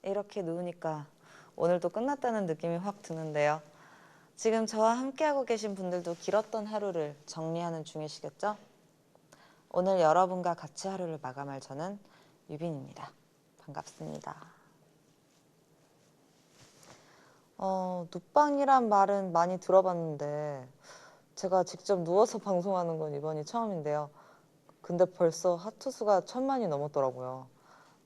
이렇게 누우니까 오늘도 끝났다는 느낌이 확 드는데요. 지금 저와 함께하고 계신 분들도 길었던 하루를 정리하는 중이시겠죠? 오늘 여러분과 같이 하루를 마감할 저는 유빈입니다. 반갑습니다. 눕방이란 말은 많이 들어봤는데 제가 직접 누워서 방송하는 건 이번이 처음인데요. 근데 벌써 하트 수가 1000만이 넘었더라고요.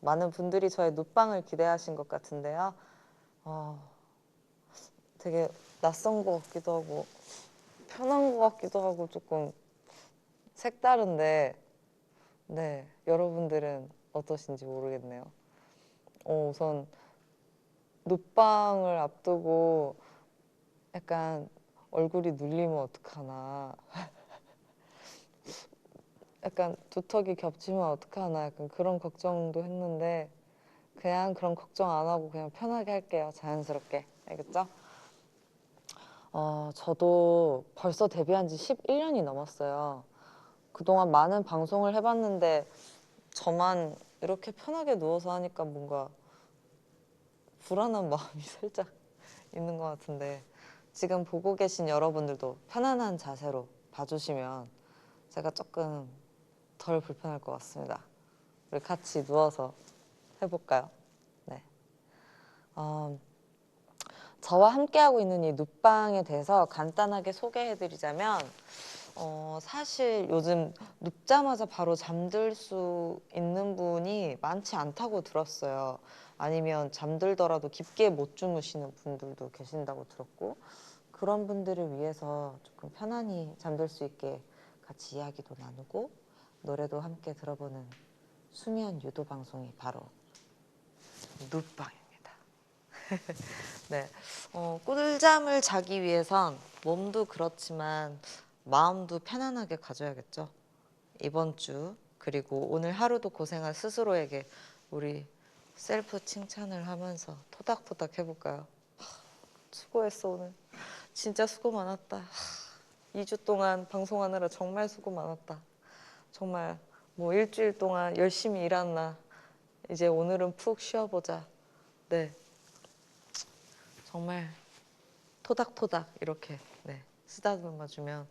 많은 분들이 저의 눕방을 기대하신 것 같은데요. 되게 낯선 것 같기도 하고 편한 것 같기도 하고 조금 색다른데 네, 여러분들은 어떠신지 모르겠네요. 우선 눕방을 앞두고 약간 얼굴이 눌리면 어떡하나, 약간 두턱이 겹치면 어떡하나, 약간 그런 걱정도 했는데 그냥 그런 걱정 안 하고 그냥 편하게 할게요. 자연스럽게. 알겠죠? 저도 벌써 데뷔한 지 11년이 넘었어요. 그동안 많은 방송을 해봤는데 저만 이렇게 편하게 누워서 하니까 뭔가 불안한 마음이 살짝 있는 것 같은데 지금 보고 계신 여러분들도 편안한 자세로 봐주시면 제가 조금 덜 불편할 것 같습니다. 우리 같이 누워서 해볼까요? 네. 저와 함께하고 있는 이 눕방에 대해서 간단하게 소개해드리자면 사실 요즘 눕자마자 바로 잠들 수 있는 분이 많지 않다고 들었어요. 아니면 잠들더라도 깊게 못 주무시는 분들도 계신다고 들었고 그런 분들을 위해서 조금 편안히 잠들 수 있게 같이 이야기도 나누고 노래도 함께 들어보는 수면 유도 방송이 바로 눕방입니다. 네, 꿀잠을 자기 위해선 몸도 그렇지만 마음도 편안하게 가져야겠죠. 이번 주 그리고 오늘 하루도 고생한 스스로에게 우리 셀프 칭찬을 하면서 토닥토닥 해볼까요? 수고했어 오늘. 진짜 수고 많았다. 2주 동안 방송하느라 정말 수고 많았다. 정말 뭐 일주일 동안 열심히 일했나. 이제 오늘은 푹 쉬어보자. 네, 정말 토닥토닥 이렇게 네, 쓰다듬어 주면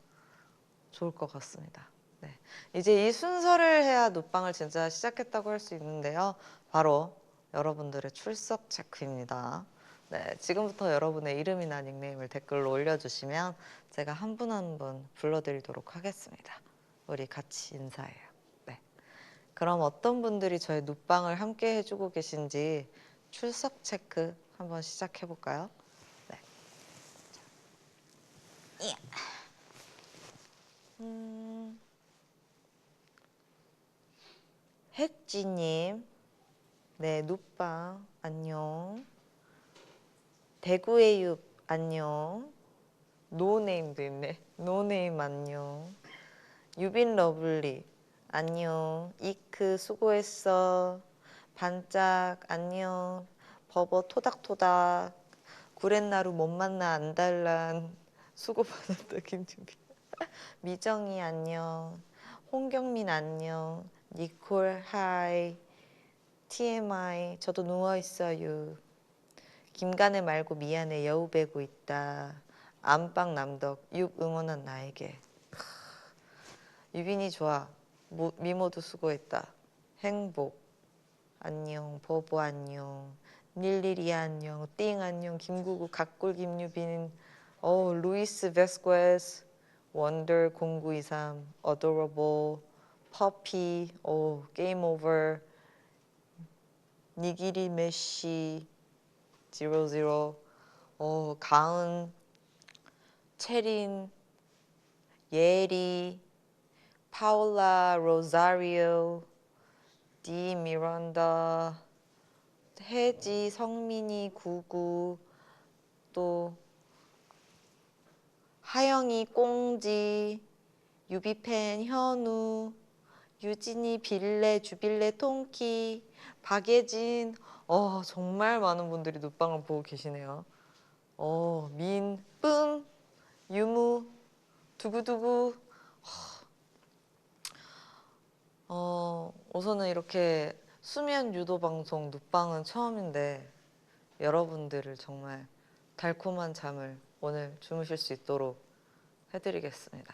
좋을 것 같습니다. 네, 이제 이 순서를 해야 눕방을 진짜 시작했다고 할 수 있는데요. 바로 여러분들의 출석 체크입니다. 네, 지금부터 여러분의 이름이나 닉네임을 댓글로 올려주시면 제가 한 분 한 분 불러드리도록 하겠습니다. 우리 같이 인사해요. 네, 그럼 어떤 분들이 저의 눕방을 함께 해주고 계신지 출석 체크 한번 시작해볼까요? 네. 예. 햇지님, 네, 눕방, 안녕. 대구의 육, 안녕. 노네임도 있네. 노네임, 안녕. 유빈 러블리, 안녕. 이크, 수고했어. 반짝, 안녕. 버버, 토닥토닥. 구렛나루 못 만나 안달란. 수고 많았다, 김준비. 미정이, 안녕. 홍경민, 안녕. 니콜, 하이. TMI, 저도 누워있어요. 김간혜 말고 미안해, 여우 베고 있다. 안방 남덕, 육 응원한 나에게. 유빈이 좋아, 미모도 수고했다. 행복, 안녕. 보보 안녕. 닐리리아 안녕. 띵 안녕. 김구구, 각골 김유빈. 루이스 베스quez, 원더 0923, 어도러블, 퍼피, 게임 오버, 니기리 메시 00, 가은, 체린, 예리, 파울라, 로자리오, 디 미란다, 혜지, 성민이, 구구, 또 하영이, 꽁지, 유비팬, 현우, 유진이, 빌레, 주빌레, 통키, 박예진. 정말 많은 분들이 눕방을 보고 계시네요. 민, 뿡, 유무, 두구두구. 우선은 이렇게 수면 유도 방송 눕방은 처음인데 여러분들을 정말 달콤한 잠을 오늘 주무실 수 있도록 해드리겠습니다.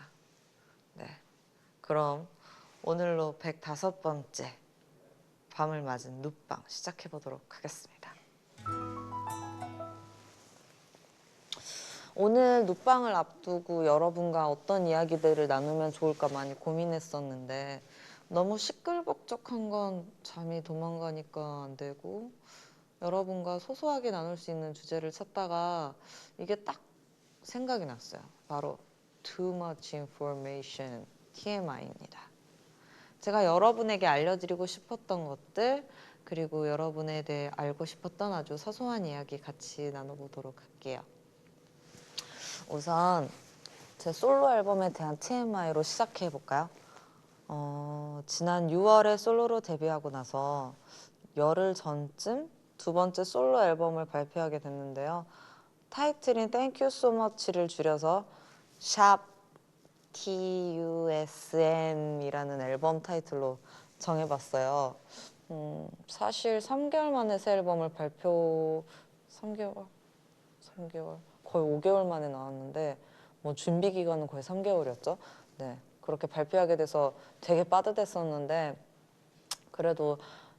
네, 그럼 오늘로 105번째 밤을 맞은 눕방 시작해 보도록 하겠습니다. 오늘 눕방을 앞두고 여러분과 어떤 이야기들을 나누면 좋을까 많이 고민했었는데 너무 시끌벅적한 건 잠이 도망가니까 안 되고 여러분과 소소하게 나눌 수 있는 주제를 찾다가 이게 딱 생각이 났어요. 바로 Too Much Information, TMI입니다. 제가 여러분에게 알려드리고 싶었던 것들 그리고 여러분에 대해 알고 싶었던 아주 사소한 이야기 같이 나눠보도록 할게요. 우선 제 솔로 앨범에 대한 TMI로 시작해 볼까요? 지난 6월에 솔로로 데뷔하고 나서 열흘 전쯤 두 번째 솔로 앨범을 발표하게 됐는데요. 타이틀인 Thank You So Much를 줄여서 샵 TUSM이라는 앨범 타이틀로 정해봤어요. 사실 3개월 만에 새 앨범을 3개월 거의 5개월 만에 나왔는데 뭐 준비 기간은 거의 3개월이었죠. 네, 그렇게 발표하게 돼서 되게 빠듯했었는데 그래도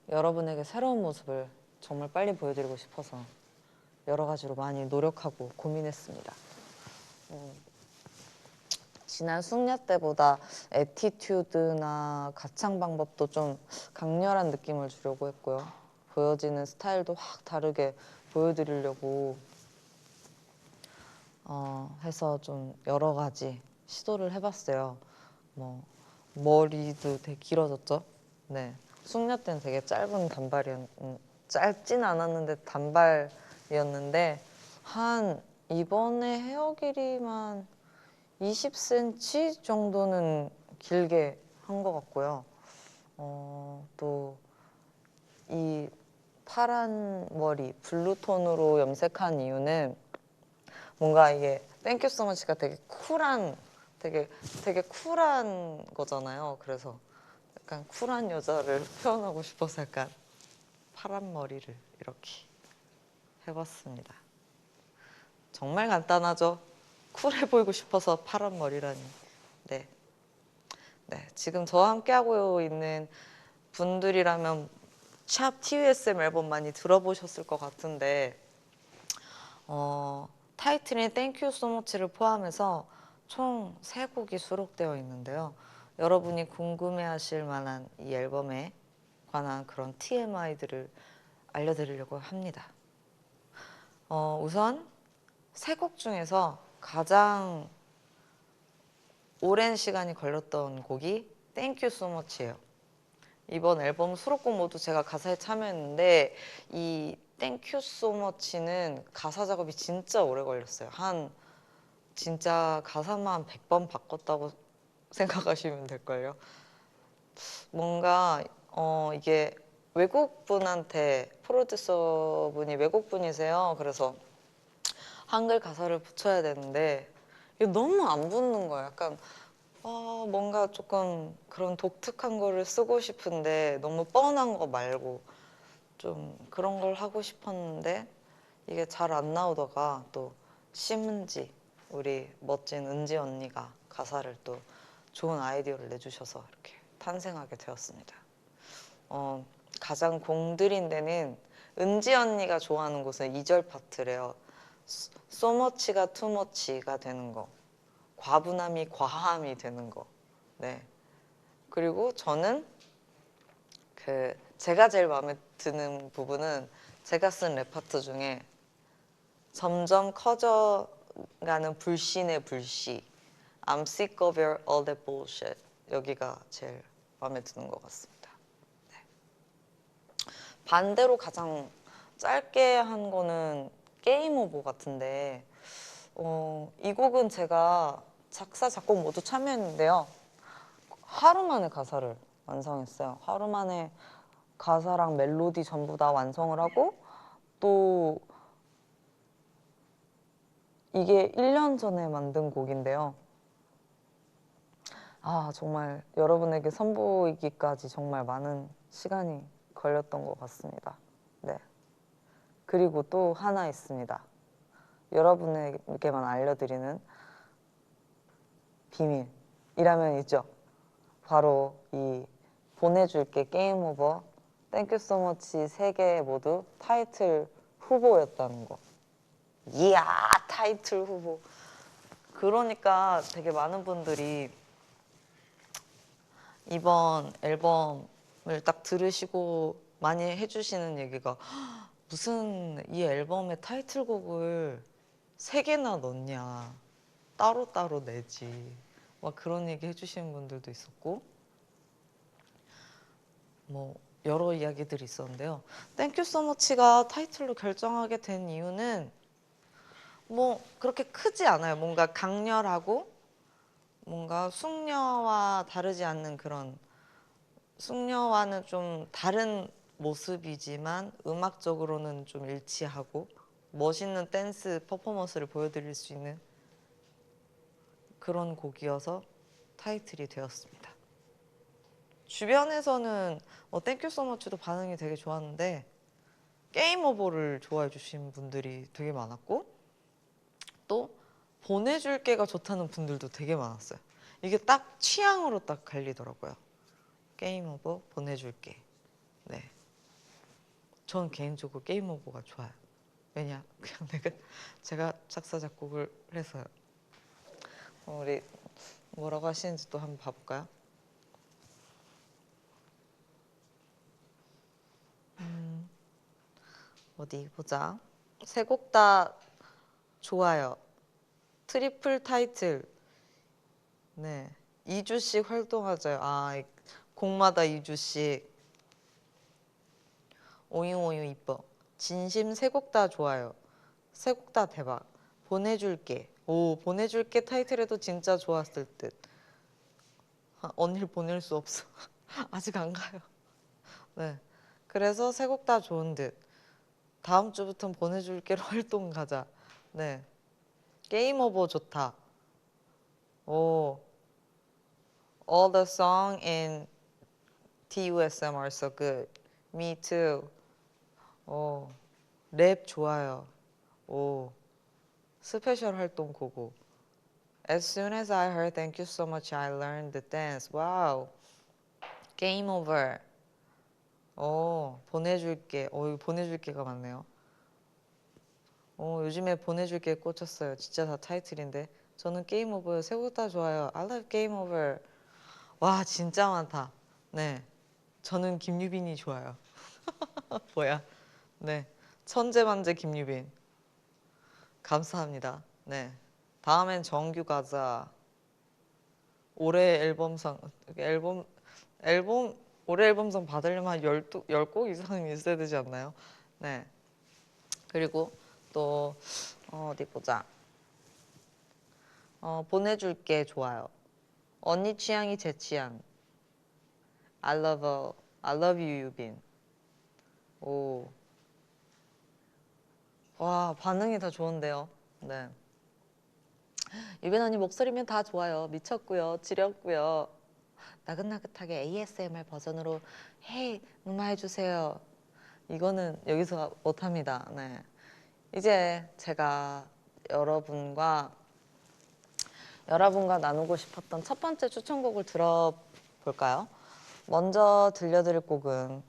여러분에게 새로운 모습을 정말 빨리 보여드리고 싶어서 여러 가지로 많이 노력하고 고민했습니다. 지난 숙녀 때보다 애티튜드나 가창 방법도 좀 강렬한 느낌을 주려고 했고요. 보여지는 스타일도 확 다르게 보여드리려고 해서 좀 여러 가지 시도를 해봤어요. 뭐 머리도 되게 길어졌죠. 네, 숙녀 때는 되게 짧은 짧진 않았는데 단발이었는데 한 이번에 헤어 길이만 20cm 정도는 길게 한 것 같고요. 또 이 파란 머리 블루톤으로 염색한 이유는 뭔가 이게 땡큐 소머치가 되게 쿨한 거잖아요. 그래서 약간 쿨한 여자를 표현하고 싶어서 약간 파란 머리를 이렇게 해봤습니다. 정말 간단하죠? 쿨해 보이고 싶어서 파란 머리라니. 네. 네, 지금 저와 함께하고 있는 분들이라면 샵 TUSM 앨범 많이 들어보셨을 것 같은데 타이틀인 Thank You So Much를 포함해서 총 3곡이 수록되어 있는데요. 여러분이 궁금해하실 만한 이 앨범에 관한 그런 TMI들을 알려드리려고 합니다. 우선 3곡 중에서 가장 오랜 시간이 걸렸던 곡이 Thank You So Much예요. 이번 앨범 수록곡 모두 제가 가사에 참여했는데 이 Thank You So Much는 가사 작업이 진짜 오래 걸렸어요. 진짜 가사만 100번 바꿨다고 생각하시면 될걸요. 뭔가 이게 외국분한테 프로듀서분이 외국분이세요. 그래서 한글 가사를 붙여야 되는데 이게 너무 안 붙는 거예요. 약간 뭔가 조금 그런 독특한 거를 쓰고 싶은데 너무 뻔한 거 말고 좀 그런 걸 하고 싶었는데 이게 잘 안 나오다가 또 심은지 우리 멋진 은지 언니가 가사를 또 좋은 아이디어를 내주셔서 이렇게 탄생하게 되었습니다. 가장 공들인 데는 은지 언니가 좋아하는 곳은 2절 파트래요. So much가 too much가 되는 거, 과분함이 과함이 되는 거. 네. 그리고 저는 제가 제일 마음에 드는 부분은 제가 쓴 랩 파트 중에 점점 커져가는 불신의 불씨 I'm sick of your all that bullshit 여기가 제일 마음에 드는 것 같습니다. 네. 반대로 가장 짧게 한 거는 게임 오버 같은데 이 곡은 제가 작사 작곡 모두 참여했는데요. 하루 만에 가사를 완성했어요. 하루 만에 가사랑 멜로디 전부 다 완성을 하고 또 이게 1년 전에 만든 곡인데요. 정말 여러분에게 선보이기까지 정말 많은 시간이 걸렸던 것 같습니다. 네. 그리고 또 하나 있습니다. 여러분에게만 알려드리는 비밀이라면 있죠. 바로 이 보내줄게 게임 오버 땡큐 so much 3개 모두 타이틀 후보였다는 거. 이야, 타이틀 후보. 그러니까 되게 많은 분들이 이번 앨범을 딱 들으시고 많이 해주시는 얘기가 무슨 이 앨범의 타이틀곡을 3개나 넣냐, 따로따로 내지, 막 그런 얘기 해주시는 분들도 있었고, 뭐 여러 이야기들이 있었는데요. 땡큐 소머치가 타이틀로 결정하게 된 이유는 뭐 그렇게 크지 않아요. 뭔가 강렬하고 뭔가 숙녀와 다르지 않는 그런, 숙녀와는 좀 다른 모습이지만 음악적으로는 좀 일치하고 멋있는 댄스 퍼포먼스를 보여드릴 수 있는 그런 곡이어서 타이틀이 되었습니다. 주변에서는 땡큐 소머치도 반응이 되게 좋았는데 게임 오버를 좋아해 주신 분들이 되게 많았고, 또 보내줄게가 좋다는 분들도 되게 많았어요. 이게 딱 취향으로 딱 갈리더라고요. 게임 오버, 보내줄게. 네, 저는 개인적으로 게임 오버가 좋아요. 왜냐, 그냥 제가 작사 작곡을 해서요. 우리 뭐라고 하시는지 또 한번 봐볼까요? 어디 보자. 세 곡 다 좋아요. 트리플 타이틀. 네, 2주씩 활동하자요. 아, 곡마다 2주씩. 오유오유 이뻐. 진심 세 곡 다 좋아요. 세 곡 다 대박. 보내줄게. 오, 보내줄게 타이틀에도 진짜 좋았을 듯. 언니를 보낼 수 없어. 아직 안 가요. 네, 그래서 세 곡 다 좋은 듯. 다음 주부터는 보내줄게로 활동 가자. 네, 게임 오버 좋다. 오, all the song in TUSM are so good. Me too. 오, 랩 좋아요. 오, 스페셜 활동 고고. As soon as I heard thank you so much, I learned the dance. 와우. Game over. 오, 보내줄게. 이거 보내줄게가 많네요. 요즘에 보내줄게 꽂혔어요. 진짜 다 타이틀인데. 저는 게임 오버요. 세 곡 다 좋아요. I love game over. 와, 진짜 많다. 네, 저는 김유빈이 좋아요. 뭐야? 네, 천재만재 김유빈. 감사합니다. 네, 다음엔 정규 가자. 올해 앨범상 앨범 올해 앨범상 받으려면 한 10곡 이상은 있어야 되지 않나요? 네. 그리고 또 어디 보자. 보내줄게 좋아요. 언니 취향이 제 취향. I love you 유빈. 오. 와, 반응이 다 좋은데요. 네. 유빈 언니 목소리면 다 좋아요. 미쳤고요. 지렸고요. 나긋나긋하게 ASMR 버전으로 헤이 음화해주세요. 이거는 여기서 못합니다. 네. 이제 제가 여러분과 나누고 싶었던 첫 번째 추천곡을 들어볼까요? 먼저 들려드릴 곡은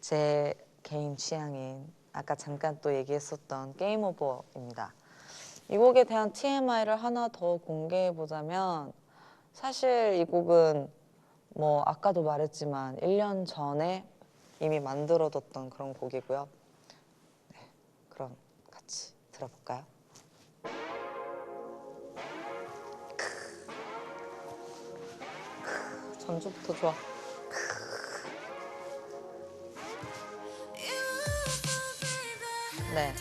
제 개인 취향인 아까 잠깐 또 얘기했었던 게임 오버입니다. 이 곡에 대한 TMI를 하나 더 공개해보자면, 사실 이 곡은 뭐 아까도 말했지만 1년 전에 이미 만들어뒀던 그런 곡이고요. 네, 그럼 같이 들어볼까요? 전주부터 좋아. 네.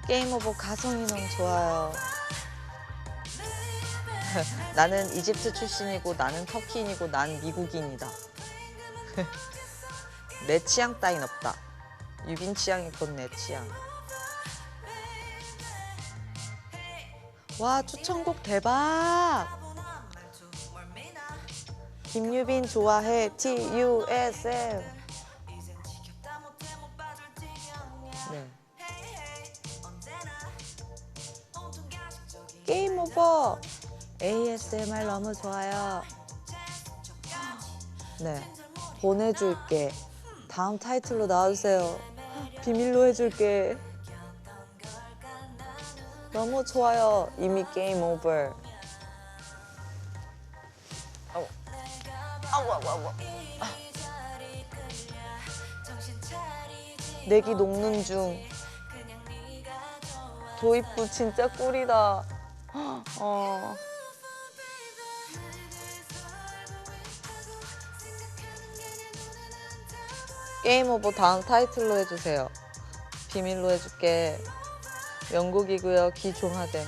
게임 오버 가성이 너무 좋아요. 나는 이집트 출신이고 나는 터키인이고 난 미국인이다. 내 취향 따윈 없다. 유빈 취향이 곧 내 취향. 와, 추천곡 대박. 김유빈 좋아해 TUSM. 네. 게임 오버. ASMR 너무 좋아요. 네. 보내줄게. 다음 타이틀로 나와주세요. 비밀로 해줄게. 너무 좋아요. 이미 게임 오버. 아우. 아우, 아우, 아우. 내기 녹는 중. 도입부 진짜 꿀이다. 게임 오버 다음 타이틀로 해주세요. 비밀로 해줄게. 영국이고요. 기종화됨.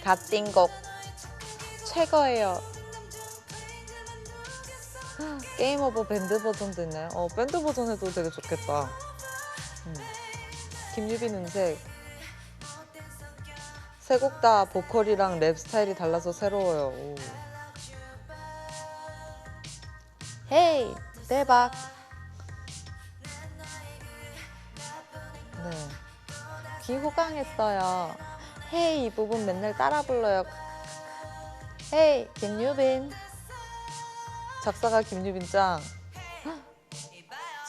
갓띵곡 최고예요. 게임 오버 밴드 버전도 있나요? 밴드 버전 해도 되게 좋겠다. 김유빈 음색. 세 곡 다 보컬이랑 랩 스타일이 달라서 새로워요. 오. 헤이 대박. 네. 기호강했어요. 헤이 이 부분 맨날 따라 불러요. 헤이 김유빈. 작사가 김유빈 짱.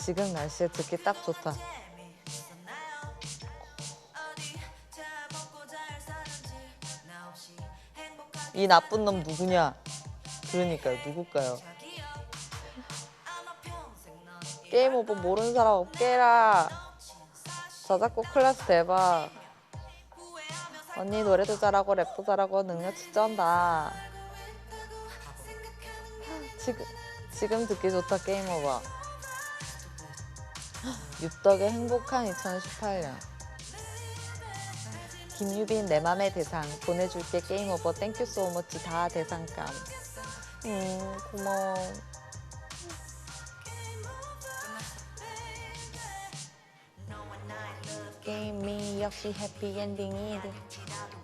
지금 날씨에 듣기 딱 좋다. 이 나쁜 놈 누구냐? 그러니까요. 누굴까요? 게임 오버 모르는 사람 없게라. 저작곡 클래스 대박. 언니 노래도 잘하고 랩도 잘하고 능력치 쩐다. 지금 듣기 좋다 게임 오버. 육덕의 행복한 2018년. 김유빈 내 맘의 대상 보내줄게 게임 오버 땡큐 소머치 다 대상감. 고마워. 게임이 역시 해피엔딩이듯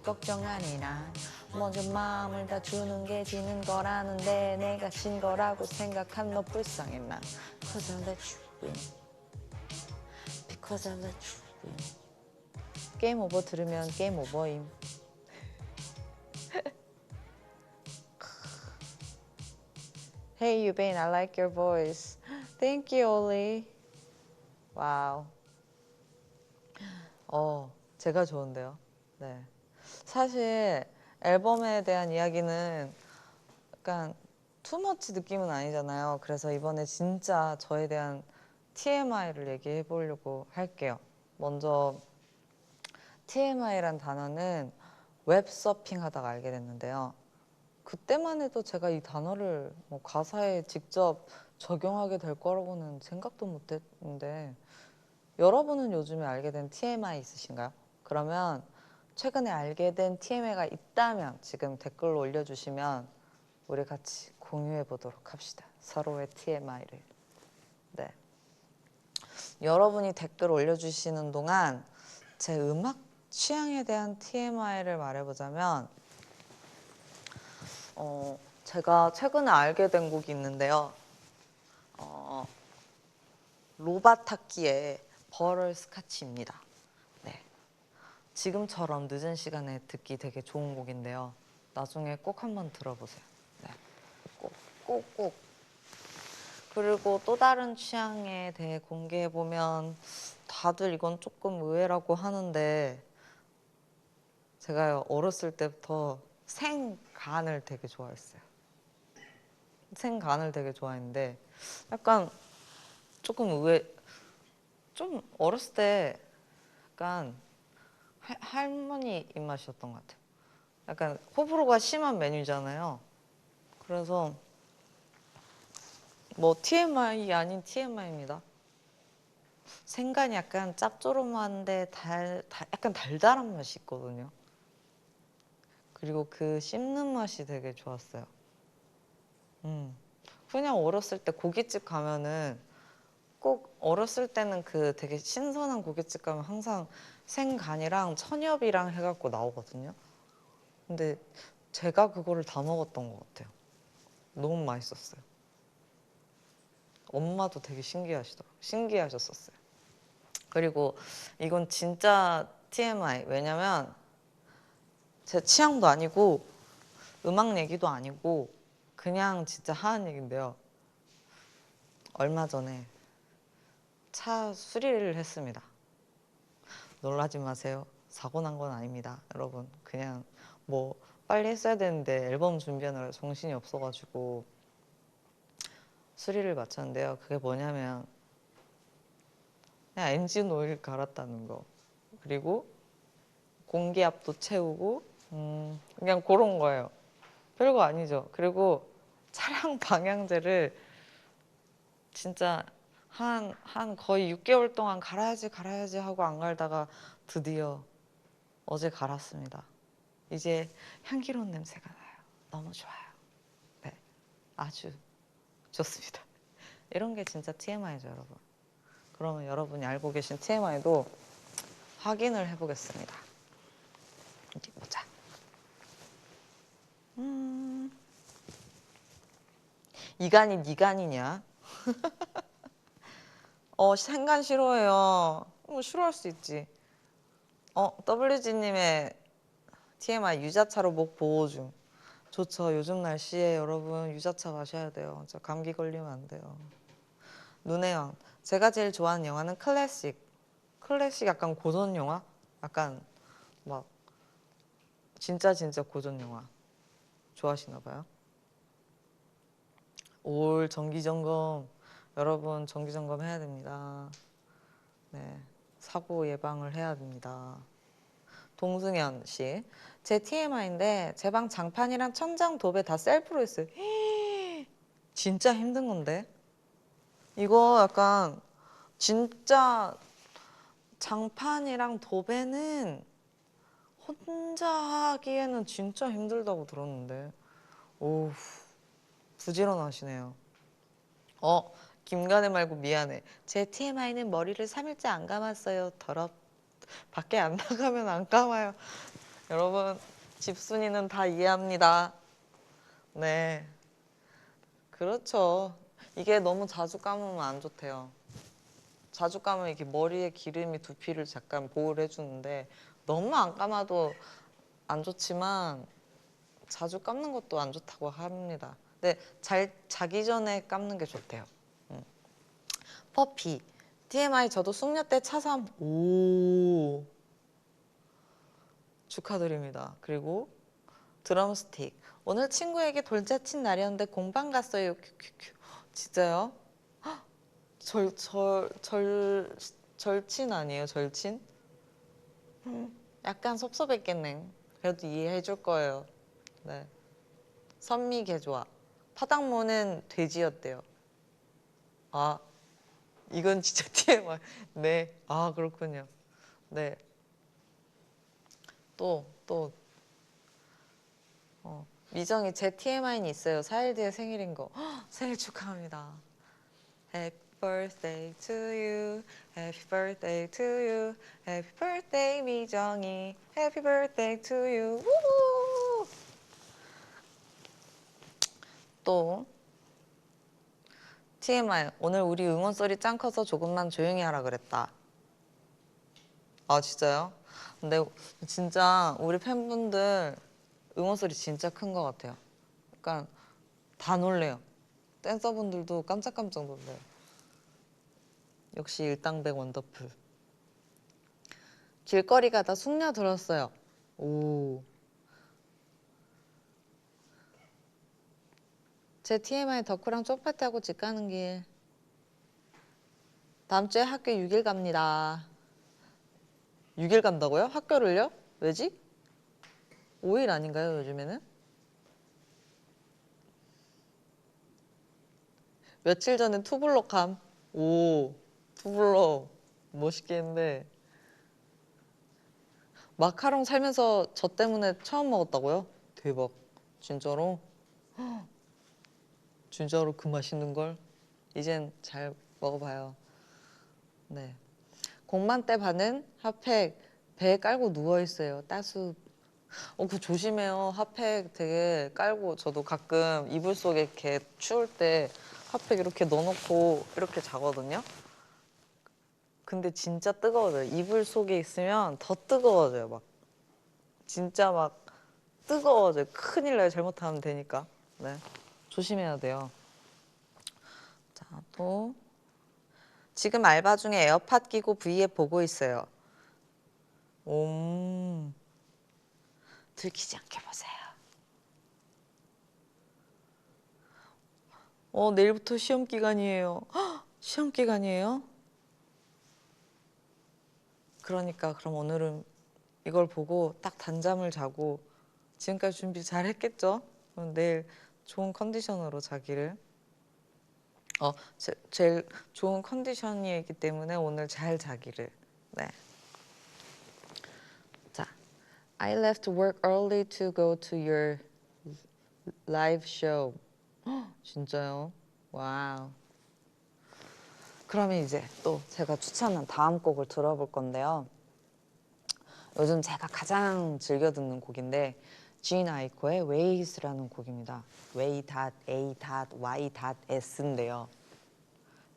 걱정 안 해 난 먼저 마음을 다 주는 게 지는 거라는데 내가 진 거라고 생각한 너 불쌍해 난 Cause I let you win Because I let you win. 게임 오버 들으면 게임 오버임. Hey Yubain, I like your voice. Thank you, Oli. 와우. 제가 좋은데요. 네. 사실 앨범에 대한 이야기는 약간 투머치 느낌은 아니잖아요. 그래서 이번에 진짜 저에 대한 TMI를 얘기해 보려고 할게요. 먼저 TMI란 단어는 웹서핑 하다가 알게 됐는데요. 그때만 해도 제가 이 단어를 뭐 가사에 직접 적용하게 될 거라고는 생각도 못 했는데 여러분은 요즘에 알게 된 TMI 있으신가요? 그러면 최근에 알게 된 TMI가 있다면 지금 댓글로 올려주시면 우리 같이 공유해 보도록 합시다. 서로의 TMI를. 네. 여러분이 댓글 올려주시는 동안 제 음악 취향에 대한 TMI를 말해보자면 제가 최근에 알게 된 곡이 있는데요. 로바타키의 버럴스카치입니다. 네. 지금처럼 늦은 시간에 듣기 되게 좋은 곡인데요. 나중에 꼭 한번 들어보세요. 네. 꼭. 그리고 또 다른 취향에 대해 공개해보면 다들 이건 조금 의외라고 하는데 제가 어렸을 때부터 생간을 되게 좋아했어요. 생간을 되게 좋아했는데 약간 조금 좀 어렸을 때 약간 할머니 입맛이었던 것 같아요. 약간 호불호가 심한 메뉴잖아요. 그래서 뭐 TMI 아닌 TMI입니다. 생간이 약간 짭조름한데 약간 달달한 맛이 있거든요. 그리고 그 씹는 맛이 되게 좋았어요. 그냥 어렸을 때 고깃집 가면은 꼭 어렸을 때는 그 되게 신선한 고깃집 가면 항상 생간이랑 천엽이랑 해갖고 나오거든요. 근데 제가 그거를 다 먹었던 것 같아요. 너무 맛있었어요. 엄마도 되게 신기하셨었어요. 그리고 이건 진짜 TMI. 왜냐면 제 취향도 아니고 음악 얘기도 아니고 그냥 진짜 하는 얘기인데요. 얼마 전에 차 수리를 했습니다. 놀라지 마세요. 사고 난 건 아닙니다. 여러분 그냥 뭐 빨리 했어야 되는데 앨범 준비하느라 정신이 없어가지고 수리를 마쳤는데요. 그게 뭐냐면 그냥 엔진 오일 갈았다는 거. 그리고 공기압도 채우고 그냥 그런 거예요. 별거 아니죠. 그리고 차량 방향제를 진짜 한 거의 6개월 동안 갈아야지 하고 안 갈다가 드디어 어제 갈았습니다. 이제 향기로운 냄새가 나요. 너무 좋아요. 네, 아주 좋습니다. 이런 게 진짜 TMI죠, 여러분. 그러면 여러분이 알고 계신 TMI도 확인을 해보겠습니다. 어디 보자. 이간이 니간이냐? 생간 싫어해요. 싫어할 수 있지. WG님의 TMI 유자차로 목 보호 중. 좋죠. 요즘 날씨에 여러분 유자차 마셔야 돼요. 저 감기 걸리면 안 돼요. 눈의 왕. 제가 제일 좋아하는 영화는 클래식. 클래식 약간 고전 영화? 약간 막 진짜 고전 영화 좋아하시나 봐요. 올 정기점검. 여러분 정기점검 해야 됩니다. 네, 사고 예방을 해야 됩니다. 동승현 씨. 제 TMI인데 제 방 장판이랑 천장 도배 다 셀프로 했어요. 진짜 힘든 건데. 이거 약간 진짜 장판이랑 도배는 혼자 하기에는 진짜 힘들다고 들었는데. 오, 부지런하시네요. 김간혜 말고 미안해. 제 TMI는 머리를 3일째 안 감았어요. 더럽. 밖에 안 나가면 안 감아요. 여러분, 집순이는 다 이해합니다. 네. 그렇죠. 이게 너무 자주 감으면 안 좋대요. 자주 감으면 이렇게 머리에 기름이 두피를 잠깐 보호를 해주는데 너무 안 감아도 안 좋지만 자주 감는 것도 안 좋다고 합니다. 근데 잘 자기 전에 감는 게 좋대요. 퍼피. TMI 저도 숙녀 때 차삼. 오. 축하드립니다. 그리고 드럼스틱. 오늘 친구에게 돌자친 날이었는데 공방 갔어요. 큐큐큐. 진짜요? 절친 아니에요? 절친? 약간 섭섭했겠네. 그래도 이해해 줄 거예요. 네. 선미 개조아. 파당모는 돼지였대요. 아, 이건 진짜 TMI. 네. 아, 그렇군요. 네. 또. 미정이 제 TMI는 있어요. 4일 뒤에 생일인 거. 헉, 생일 축하합니다. Happy birthday to you. Happy birthday to you. Happy birthday 미정이. Happy birthday to you. 우후. 또 TMI. 오늘 우리 응원 소리 짱 커서 조금만 조용히 하라 그랬다. 아 진짜요? 근데 진짜 우리 팬분들 응원 소리 진짜 큰 것 같아요. 그러니까 다 놀래요. 댄서분들도 깜짝깜짝 놀래요. 역시 일당백 원더풀. 길거리 가다 숙녀 들었어요. 오. 제 TMI 덕후랑 쪽파티하고 집 가는 길. 다음 주에 학교 6일 갑니다. 6일 간다고요? 학교를요? 왜지? 5일 아닌가요, 요즘에는? 며칠 전엔 투블럭 감. 오, 투블럭. 멋있겠는데. 마카롱 살면서 저 때문에 처음 먹었다고요? 대박. 진짜로? 진짜로 그 맛있는 걸? 이젠 잘 먹어봐요. 네. 공만 때 반은 핫팩 배에 깔고 누워 있어요. 따수. 그 조심해요. 핫팩 되게 깔고 저도 가끔 이불 속에 이렇게 추울 때 핫팩 이렇게 넣어놓고 이렇게 자거든요. 근데 진짜 뜨거워져요. 이불 속에 있으면 더 뜨거워져요. 막 진짜 막 뜨거워져요. 큰일 나요. 잘못하면 되니까. 네, 조심해야 돼요. 자, 또 지금 알바 중에 에어팟 끼고 V앱 보고 있어요. 들키지 않게 보세요. 내일부터 시험 기간이에요. 헉, 시험 기간이에요? 그러니까 그럼 오늘은 이걸 보고 딱 단잠을 자고 지금까지 준비 잘 했겠죠? 그럼 내일 좋은 컨디션으로 자기를 제일 좋은 컨디션이기 때문에 오늘 잘 자기를. 네. 자, I left work early to go to your live show. 헉, 진짜요? 와우. 그러면 이제 또 제가 추천한 다음 곡을 들어볼 건데요. 요즘 제가 가장 즐겨 듣는 곡인데 진 아이코의 Ways라는 곡입니다. way.a.y.s인데요.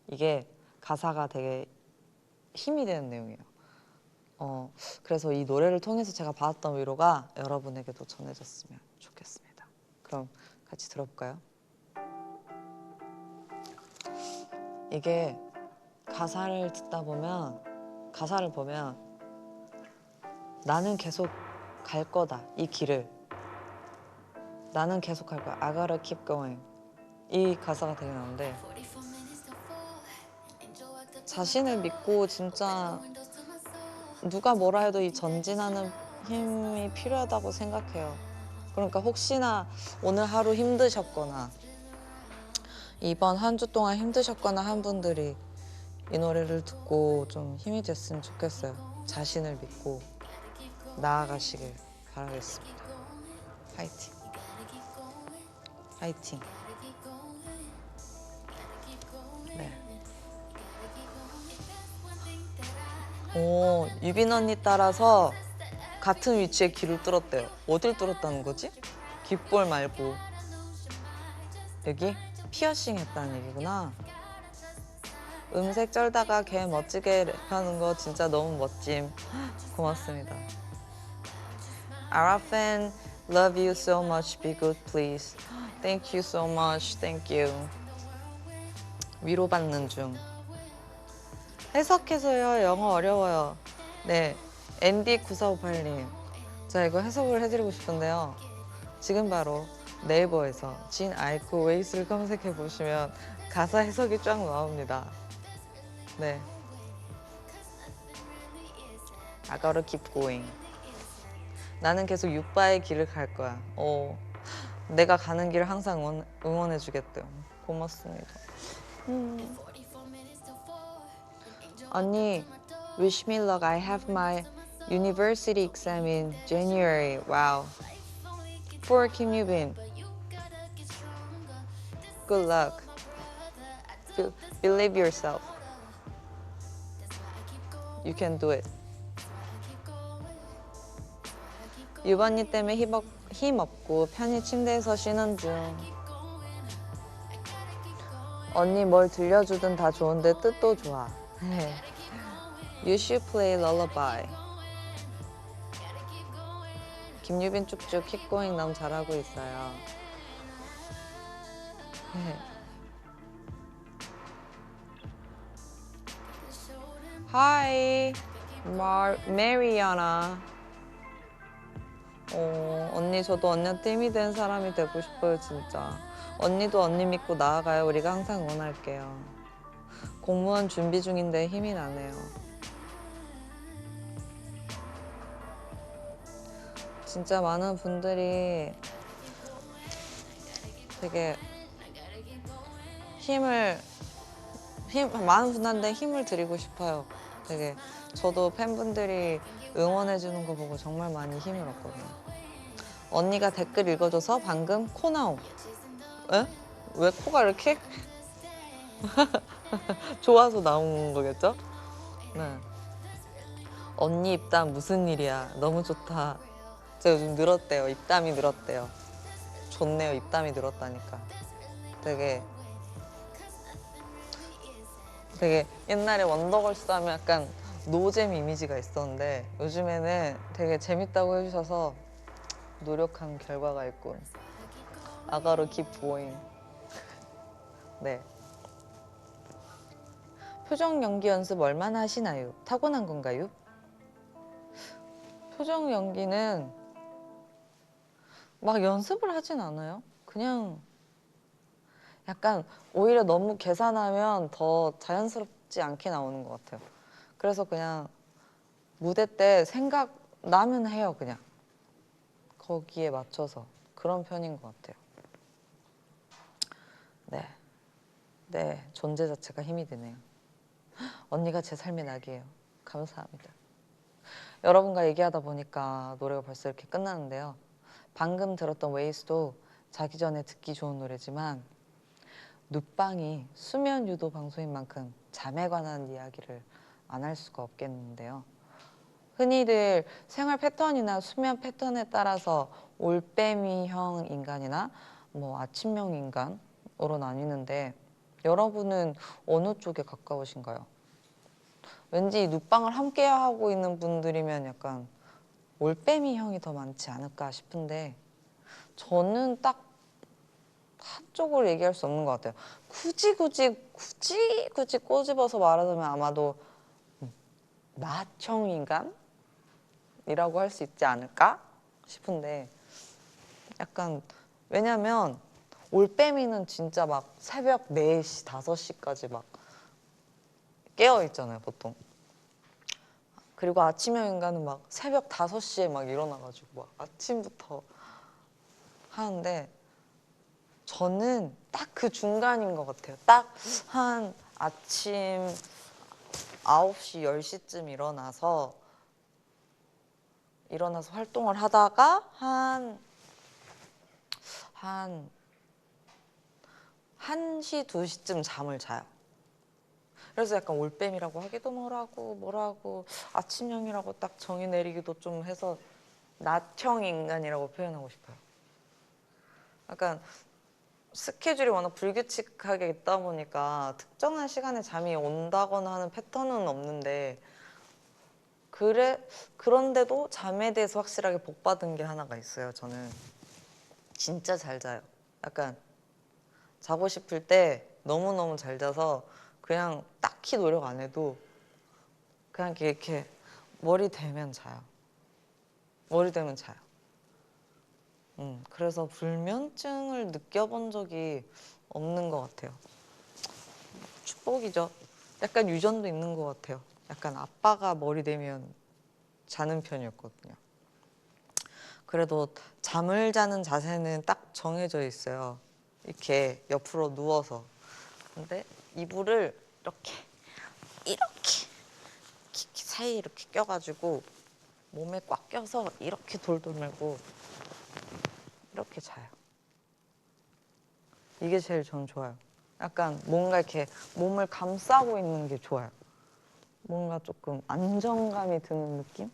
이게 가사가 되게 힘이 되는 내용이에요. 그래서 이 노래를 통해서 제가 받았던 위로가 여러분에게도 전해졌으면 좋겠습니다. 그럼 같이 들어볼까요? 이게 가사를 듣다 보면, 가사를 보면 나는 계속 갈 거다, 이 길을. 나는 계속 갈 거야. I gotta keep going. 이 가사가 되게 나오는데 자신을 믿고 진짜 누가 뭐라 해도 이 전진하는 힘이 필요하다고 생각해요. 그러니까 혹시나 오늘 하루 힘드셨거나 이번 한 주 동안 힘드셨거나 한 분들이 이 노래를 듣고 좀 힘이 됐으면 좋겠어요. 자신을 믿고 나아가시길 바라겠습니다. 파이팅. 파이팅. 네. 유빈 언니 따라서 같은 위치에 길을 뚫었대요. 어딜 뚫었다는 거지? 귓볼 말고 여기 피어싱 했다는 얘기구나. 음색 쩔다가 걔 멋지게 랩하는 거 진짜 너무 멋짐. 고맙습니다. 아라팬 love you so much. Be good please. Thank you so much. Thank you. 위로받는 중. 해석해서요. 영어 어려워요. 네, 앤디9458님. 제가 이거 해석을 해드리고 싶은데요. 지금 바로 네이버에서 진 아이코 웨이스를 검색해 보시면 가사 해석이 쫙 나옵니다. 네. I gotta keep going. 나는 계속 육바의 길을 갈 거야. 내가 가는 길을 항상 응원해 주겠대요. 고맙습니다. 언니, wish me luck. I have my university exam in January. Wow. For Kim Yubin. Good luck. Believe yourself. You can do it. 유번이 때문에 힘 없고 편히 침대에서 쉬는 중. 언니 뭘 들려주든 다 좋은데 뜻도 좋아. You should play lullaby. 김유빈 쭉쭉 keep going 너무 잘하고 있어요. Hi, Mariana. 언니 저도 언니한테 힘이 되는 사람이 되고 싶어요 진짜. 언니도 언니 믿고 나아가요. 우리가 항상 응원할게요. 공무원 준비 중인데 힘이 나네요. 진짜 많은 분들이 되게 많은 분한테 힘을 드리고 싶어요. 되게 저도 팬분들이 응원해주는 거 보고 정말 많이 힘을 얻거든요. 언니가 댓글 읽어줘서 방금 코 나옴. 에? 왜 코가 이렇게? 좋아서 나온 거겠죠? 네. 언니 입담 무슨 일이야. 너무 좋다. 제가 요즘 늘었대요. 입담이 늘었대요. 좋네요. 입담이 늘었다니까. 되게 되게 옛날에 원더걸스 하면 약간 노잼 이미지가 있었는데 요즘에는 되게 재밌다고 해주셔서 노력한 결과가 있군. 아가로 keep going. 네. 표정 연기 연습 얼마나 하시나요? 타고난 건가요? 표정 연기는 막 연습을 하진 않아요. 그냥 약간 오히려 너무 계산하면 더 자연스럽지 않게 나오는 것 같아요. 그래서 그냥 무대 때 생각 나면 해요, 그냥. 거기에 맞춰서. 그런 편인 것 같아요. 네. 네, 존재 자체가 힘이 드네요. 언니가 제 삶의 낙이에요. 감사합니다. 여러분과 얘기하다 보니까 노래가 벌써 이렇게 끝나는데요. 방금 들었던 웨이스도 자기 전에 듣기 좋은 노래지만 눕방이 수면 유도 방송인 만큼 잠에 관한 이야기를 안 할 수가 없겠는데요. 흔히들 생활 패턴이나 수면 패턴에 따라서 올빼미형 인간이나 뭐 아침형 인간으로 나뉘는데 여러분은 어느 쪽에 가까우신가요? 왠지 눕방을 함께 하고 있는 분들이면 약간 올빼미형이 더 많지 않을까 싶은데 저는 딱 한쪽으로 얘기할 수 없는 것 같아요. 굳이 꼬집어서 말하자면 아마도 낮형 인간이라고 할 수 있지 않을까 싶은데 약간 왜냐면 올빼미는 진짜 막 새벽 4시, 5시까지 막 깨어 있잖아요, 보통. 그리고 아침형 인간은 막 새벽 5시에 막 일어나가지고 막 아침부터 하는데 저는 딱 그 중간인 것 같아요. 딱 한 아침 9시, 10시쯤 일어나서 활동을 하다가 한 1시, 2시쯤 잠을 자요. 그래서 약간 올빼미라고 하기도 뭐라고 아침형이라고 딱 정의 내리기도 좀 해서 낮형 인간이라고 표현하고 싶어요. 약간 스케줄이 워낙 불규칙하게 있다 보니까 특정한 시간에 잠이 온다거나 하는 패턴은 없는데 그런데도 잠에 대해서 확실하게 복 받은 게 하나가 있어요. 저는 진짜 잘 자요. 약간 자고 싶을 때 너무너무 잘 자서 그냥 딱히 노력 안 해도 그냥 이렇게 머리 대면 자요. 머리 대면 자요. 그래서 불면증을 느껴본 적이 없는 것 같아요. 축복이죠. 약간 유전도 있는 것 같아요. 약간 아빠가 머리 대면 자는 편이었거든요. 그래도 잠을 자는 자세는 딱 정해져 있어요. 이렇게 옆으로 누워서. 근데 이불을 이렇게 사이에 이렇게 껴가지고 몸에 꽉 껴서 이렇게 돌돌 말고 이렇게 자요. 이게 제일 전 좋아요. 약간 뭔가 이렇게 몸을 감싸고 있는 게 좋아요. 뭔가 조금 안정감이 드는 느낌?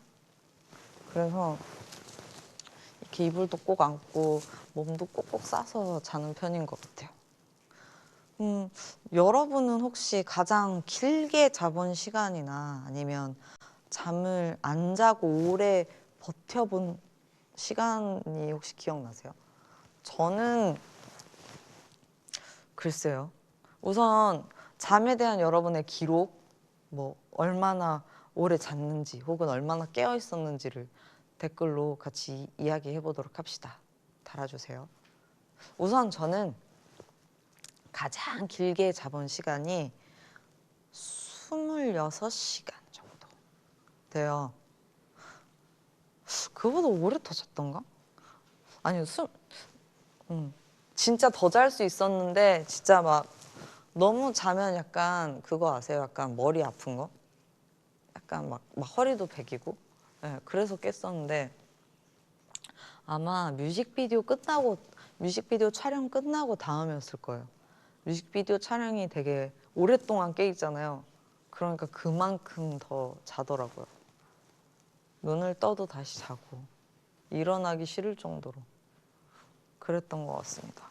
그래서 이렇게 이불도 꼭 안고 몸도 꼭꼭 싸서 자는 편인 것 같아요. 여러분은 혹시 가장 길게 자본 시간이나 아니면 잠을 안 자고 오래 버텨본 시간이 혹시 기억나세요? 저는 글쎄요. 우선 잠에 대한 여러분의 기록, 뭐 얼마나 오래 잤는지 혹은 얼마나 깨어 있었는지를 댓글로 같이 이야기해 보도록 합시다. 달아주세요. 우선 저는 가장 길게 자본 시간이 26시간 정도 돼요. 그보다 오래 더 잤던가? 아니요, 진짜 더 잘 수 있었는데 진짜 막 너무 자면 약간 그거 아세요? 약간 머리 아픈 거? 약간 막 허리도 베기고. 네, 그래서 깼었는데 아마 뮤직비디오 촬영 끝나고 다음이었을 거예요. 뮤직비디오 촬영이 되게 오랫동안 깨 있잖아요. 그러니까 그만큼 더 자더라고요. 눈을 떠도 다시 자고 일어나기 싫을 정도로 그랬던 것 같습니다.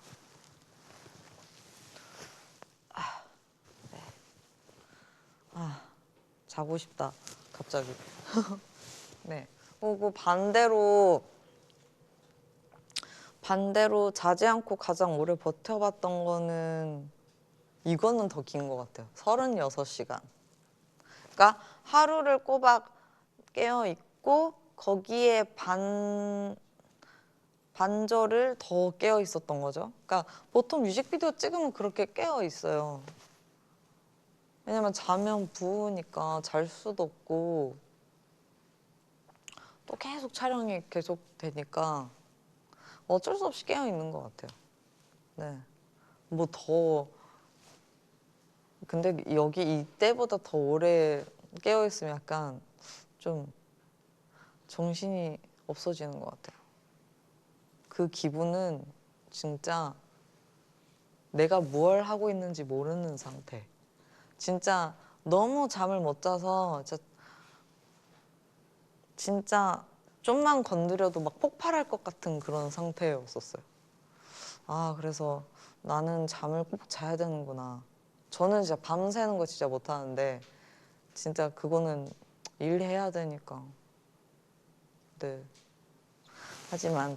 자고 싶다 갑자기. 네. 그리고 반대로 자지 않고 가장 오래 버텨봤던 거는 이거는 더 긴 것 같아요. 36시간. 그러니까 하루를 꼬박 깨어 있고 거기에 반절을 더 깨어 있었던 거죠. 그러니까 보통 뮤직비디오 찍으면 그렇게 깨어 있어요. 왜냐면 자면 부으니까 잘 수도 없고 또 계속 촬영이 계속 되니까 어쩔 수 없이 깨어 있는 것 같아요. 네. 뭐 더 근데 여기 이때보다 더 오래 깨어 있으면 약간 좀 정신이 없어지는 것 같아요. 그 기분은 진짜 내가 뭘 하고 있는지 모르는 상태. 진짜 너무 잠을 못 자서 진짜 좀만 건드려도 막 폭발할 것 같은 그런 상태였었어요. 그래서 나는 잠을 꼭 자야 되는구나. 저는 진짜 밤새는 거 진짜 못하는데 진짜 그거는 일해야 되니까. 네. 하지만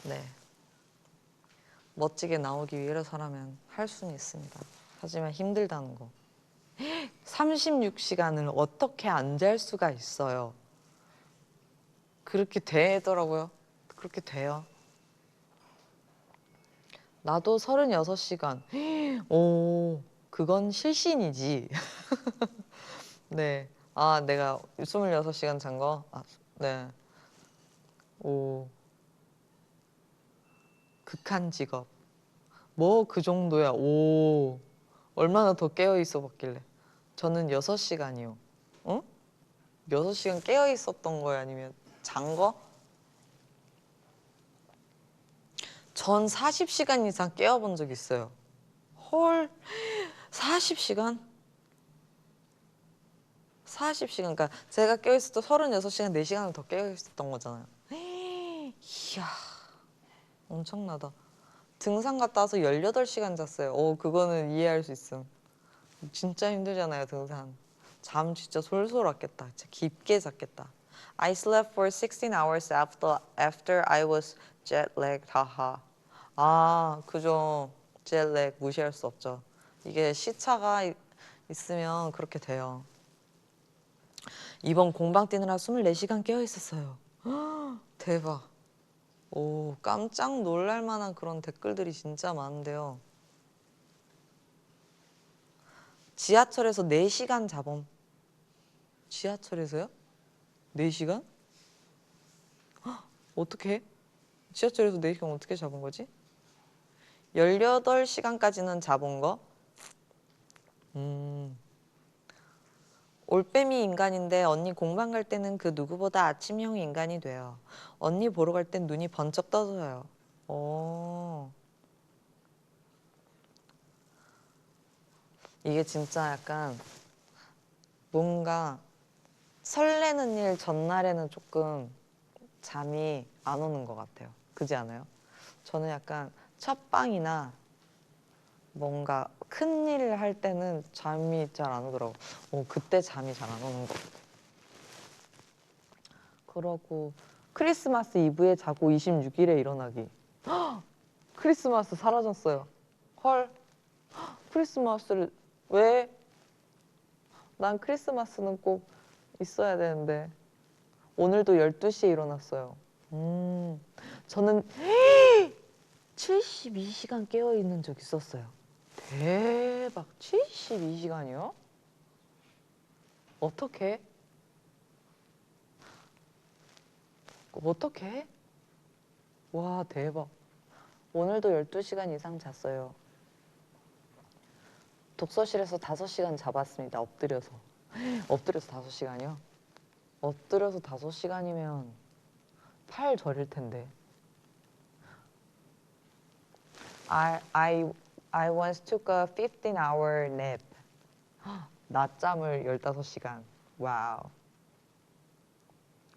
네. 멋지게 나오기 위해서라면 할 수는 있습니다. 하지만 힘들다는 거. 36시간을 어떻게 안 잘 수가 있어요. 그렇게 되더라고요. 그렇게 돼요. 나도 36시간. 오, 그건 실신이지. 네. 내가 26시간 잔 거? 네. 오, 극한 직업. 뭐 그 정도야. 오, 얼마나 더 깨어 있어 봤길래. 저는 6시간이요. 응? 6시간 깨어 있었던 거야? 아니면 잔 거? 전 40시간 이상 깨어 본 적 있어요. 헐, 40시간? 40시간. 그러니까 제가 깨어 있을 때 36시간, 4시간을 더 깨어 있었던 거잖아요. 이야, 엄청나다. 등산 갔다 와서 18시간 잤어요. 그거는 이해할 수 있음. 진짜 힘들잖아요, 등산. 잠 진짜 솔솔 왔겠다. 진짜 깊게 잤겠다. I slept for 16 hours after I was jet lagged. 하하. 그죠. jet lag 무시할 수 없죠. 이게 시차가 있으면 그렇게 돼요. 이번 공방 뛰느라 24시간 깨어 있었어요. 대박. 오, 깜짝 놀랄 만한 그런 댓글들이 진짜 많은데요. 지하철에서 4시간 잡음. 지하철에서요? 4시간? 어떻게? 지하철에서 4시간 어떻게 잡은 거지? 18시간까지는 잡은 거? 올빼미 인간인데 언니 공방 갈 때는 그 누구보다 아침형 인간이 돼요. 언니 보러 갈 땐 눈이 번쩍 떠져요. 이게 진짜 약간 뭔가 설레는 일 전날에는 조금 잠이 안 오는 것 같아요. 그지 않아요? 저는 약간 첫방이나 뭔가 큰 일을 할 때는 잠이 잘 안 오더라고. 그때 잠이 잘 안 오는 것 같아. 그러고 크리스마스 이브에 자고 26일에 일어나기. 크리스마스 사라졌어요. 헐, 크리스마스를 왜? 난 크리스마스는 꼭 있어야 되는데. 오늘도 12시에 일어났어요. 저는 72시간 깨어 있는 적 있었어요. 대박, 72시간이요? 어떻게? 어떻게? 와, 대박. 오늘도 12시간 이상 잤어요. 독서실에서 5시간 잡았습니다. 엎드려서. 엎드려서 5시간이요? 엎드려서 5시간이면 팔 저릴 텐데. I once took a 15-hour nap. 낮잠을 15시간. 와우.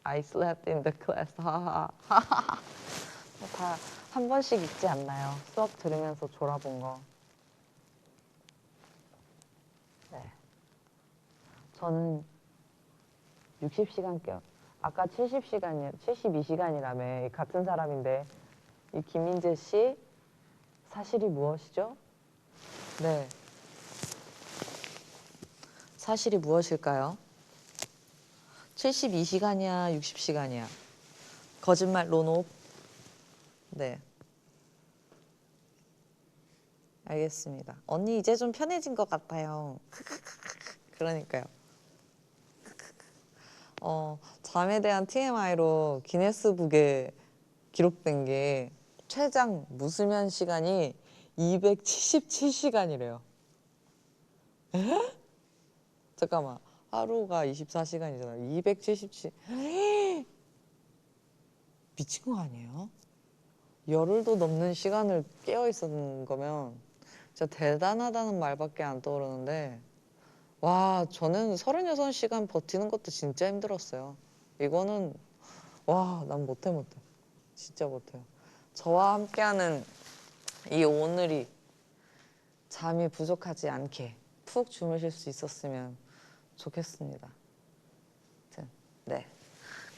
I slept in the class. 다 한 번씩 있지 않나요? 수업 들으면서 졸아본 거. 네. 저는 60시간 껴. 아까 72시간이라며 같은 사람인데 이 김민재 씨 사실이 무엇이죠? 네. 사실이 무엇일까요? 72시간이야, 60시간이야? 거짓말 노노. 네. 알겠습니다. 언니 이제 좀 편해진 것 같아요. 그러니까요. 잠에 대한 TMI로 기네스북에 기록된 게 최장 무수면 시간이 277시간이래요. 에? 잠깐만. 하루가 24시간이잖아요. 277. 미친 거 아니에요? 열흘도 넘는 시간을 깨어 있었는 거면 진짜 대단하다는 말밖에 안 떠오르는데, 와, 저는 36시간 버티는 것도 진짜 힘들었어요. 이거는 와, 난 못해. 진짜 못해요. 저와 함께하는 이 오늘이 잠이 부족하지 않게 푹 주무실 수 있었으면 좋겠습니다. 아무튼 네,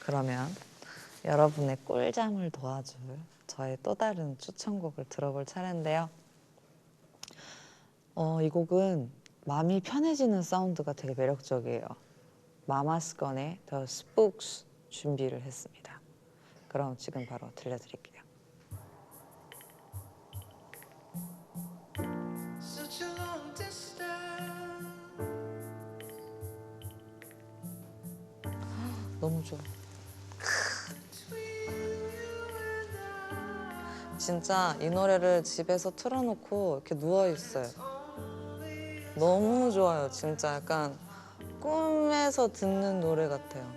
그러면 여러분의 꿀잠을 도와줄 저의 또 다른 추천곡을 들어볼 차례인데요. 이 곡은 마음이 편해지는 사운드가 되게 매력적이에요. 마마스건의 The Spooks 준비를 했습니다. 그럼 지금 바로 들려드릴게요. 너무 좋아. 진짜 이 노래를 집에서 틀어놓고 이렇게 누워있어요. 너무 좋아요. 진짜 약간 꿈에서 듣는 노래 같아요.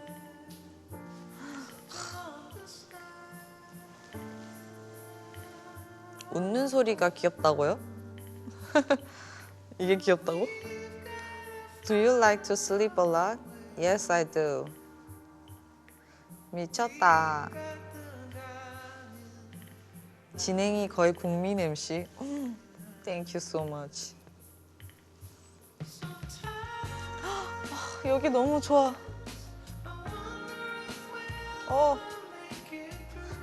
웃는 소리가 귀엽다고요? 이게 귀엽다고? Do you like to sleep a lot? Yes, I do. 미쳤다. 진행이 거의 국민 MC. Thank you so much. 여기 너무 좋아.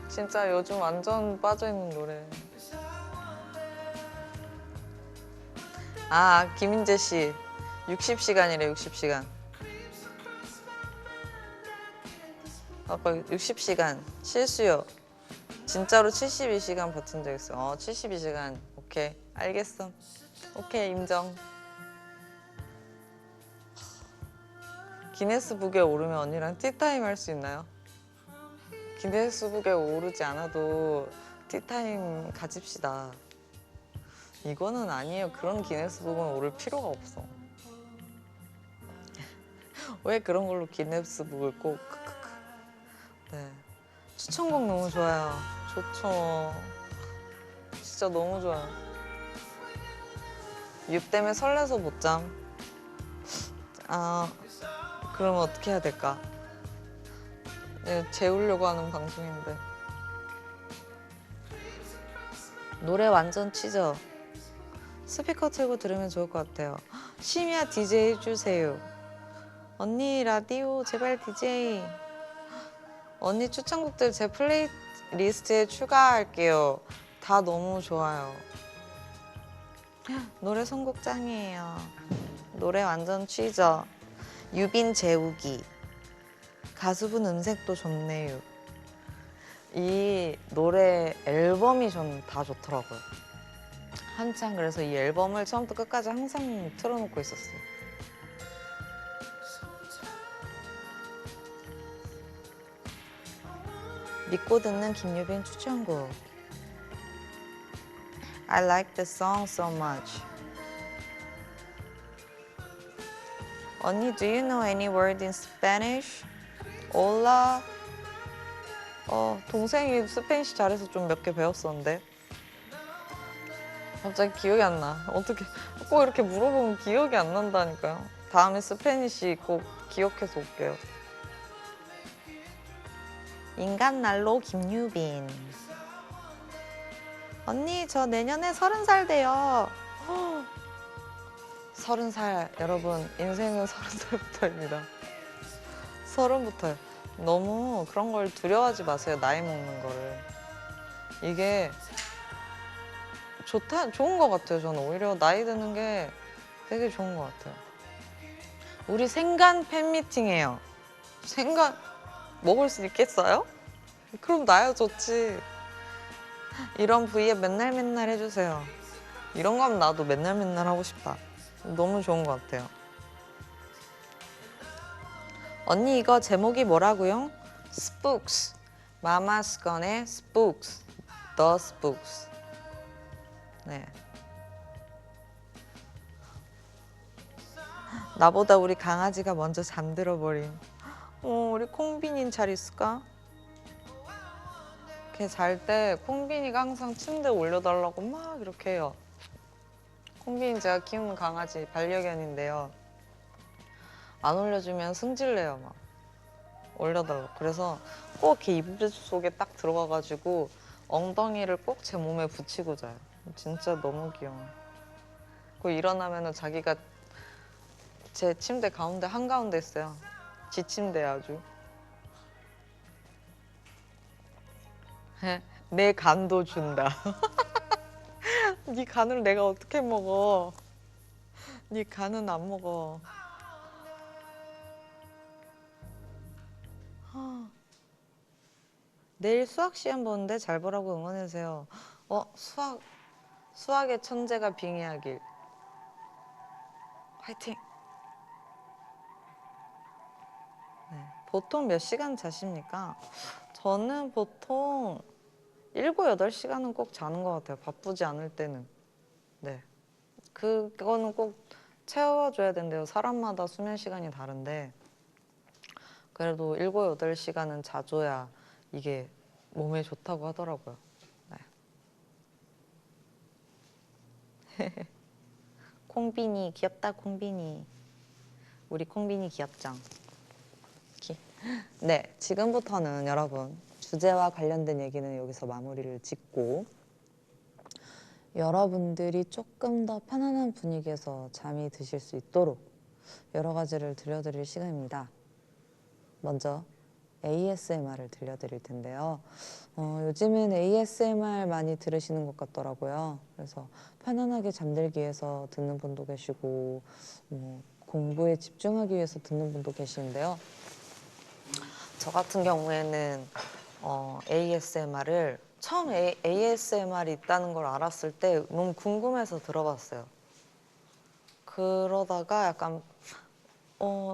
진짜 요즘 완전 빠져있는 노래. 아, 김인재 씨. 60시간이래, 60시간. 아까 60시간. 실수요. 진짜로 72시간 버틴 적 있어. 72시간. 오케이. 알겠어. 오케이, 인정. 기네스북에 오르면 언니랑 티타임 할 수 있나요? 기네스북에 오르지 않아도 티타임 가집시다. 이거는 아니에요. 그런 기네스북은 오를 필요가 없어. 왜 그런 걸로 기네스북을 꼭. 네. 추천곡 너무 좋아요. 좋죠. 진짜 너무 좋아요. 유 때문에 설레서 못 잠. 그러면 어떻게 해야 될까? 재우려고 하는 방송인데. 노래 완전 치죠? 스피커 틀고 들으면 좋을 것 같아요. 심야 DJ 해주세요. 언니 라디오 제발 DJ. 언니 추천곡들 제 플레이리스트에 추가할게요. 다 너무 좋아요. 노래 선곡 짱이에요. 노래 완전 취죠? 유빈 재우기. 가수분 음색도 좋네요. 이 노래 앨범이 전 다 좋더라고요. 한창 그래서 이 앨범을 처음부터 끝까지 항상 틀어놓고 있었어요. 믿고 듣는 김유빈 추천곡. I like the song so much. 언니, do you know any word in Spanish? Hola. 동생이 스페인시 잘해서 좀 몇 개 배웠었는데 갑자기 기억이 안 나. 어떻게 꼭 이렇게 물어보면 기억이 안 난다니까요. 다음에 스페니시 꼭 기억해서 올게요. 인간 난로 김유빈. 언니 저 내년에 30살 돼요. 30살 여러분 인생은 30살부터입니다. 30부터요. 너무 그런 걸 두려워하지 마세요. 나이 먹는 거를. 이게 좋은 것 같아요. 저는 오히려 나이 드는 게 되게 좋은 것 같아요. 우리 생간 팬미팅해요. 생간 먹을 수 있겠어요? 그럼 나야 좋지. 이런 브이앱 맨날 맨날 해주세요. 이런 거 하면 나도 맨날 맨날 하고 싶다. 너무 좋은 것 같아요. 언니 이거 제목이 뭐라고요? Spooks. 마마스 건의 Spooks. The Spooks. 네. 나보다 우리 강아지가 먼저 잠들어 버림. 우리 콩빈이는 잘 있을까? 걔 잘 때 콩빈이가 항상 침대에 올려달라고 막 이렇게 해요. 콩빈이 제가 키우는 강아지 반려견인데요. 안 올려주면 승질내요. 막 올려달라고. 그래서 꼭 걔 이불 속에 딱 들어가가지고 엉덩이를 꼭 제 몸에 붙이고 자요. 진짜 너무 귀여워. 그리고 일어나면은 자기가 제 침대 가운데 한가운데 있어요. 지 침대 아주. 내 간도 준다. 네 간을 내가 어떻게 먹어? 네 간은 안 먹어. 내일 수학 시험 보는데 잘 보라고 응원해주세요. 수학의 천재가 빙의하길. 화이팅! 네. 보통 몇 시간 자십니까? 저는 보통 7, 8시간은 꼭 자는 것 같아요. 바쁘지 않을 때는. 네. 그거는 꼭 채워줘야 된대요. 사람마다 수면 시간이 다른데 그래도 7, 8시간은 자줘야 이게 몸에 좋다고 하더라고요. 네. 콩빈이 귀엽다. 콩빈이. 우리 콩빈이 귀엽죠? 네, 지금부터는 여러분 주제와 관련된 얘기는 여기서 마무리를 짓고 여러분들이 조금 더 편안한 분위기에서 잠이 드실 수 있도록 여러 가지를 들려드릴 시간입니다. 먼저 ASMR을 들려드릴 텐데요. 요즘은 ASMR 많이 들으시는 것 같더라고요. 그래서 편안하게 잠들기 위해서 듣는 분도 계시고 공부에 집중하기 위해서 듣는 분도 계시는데요. 저 같은 경우에는 ASMR을 처음 ASMR이 있다는 걸 알았을 때 너무 궁금해서 들어봤어요. 그러다가 약간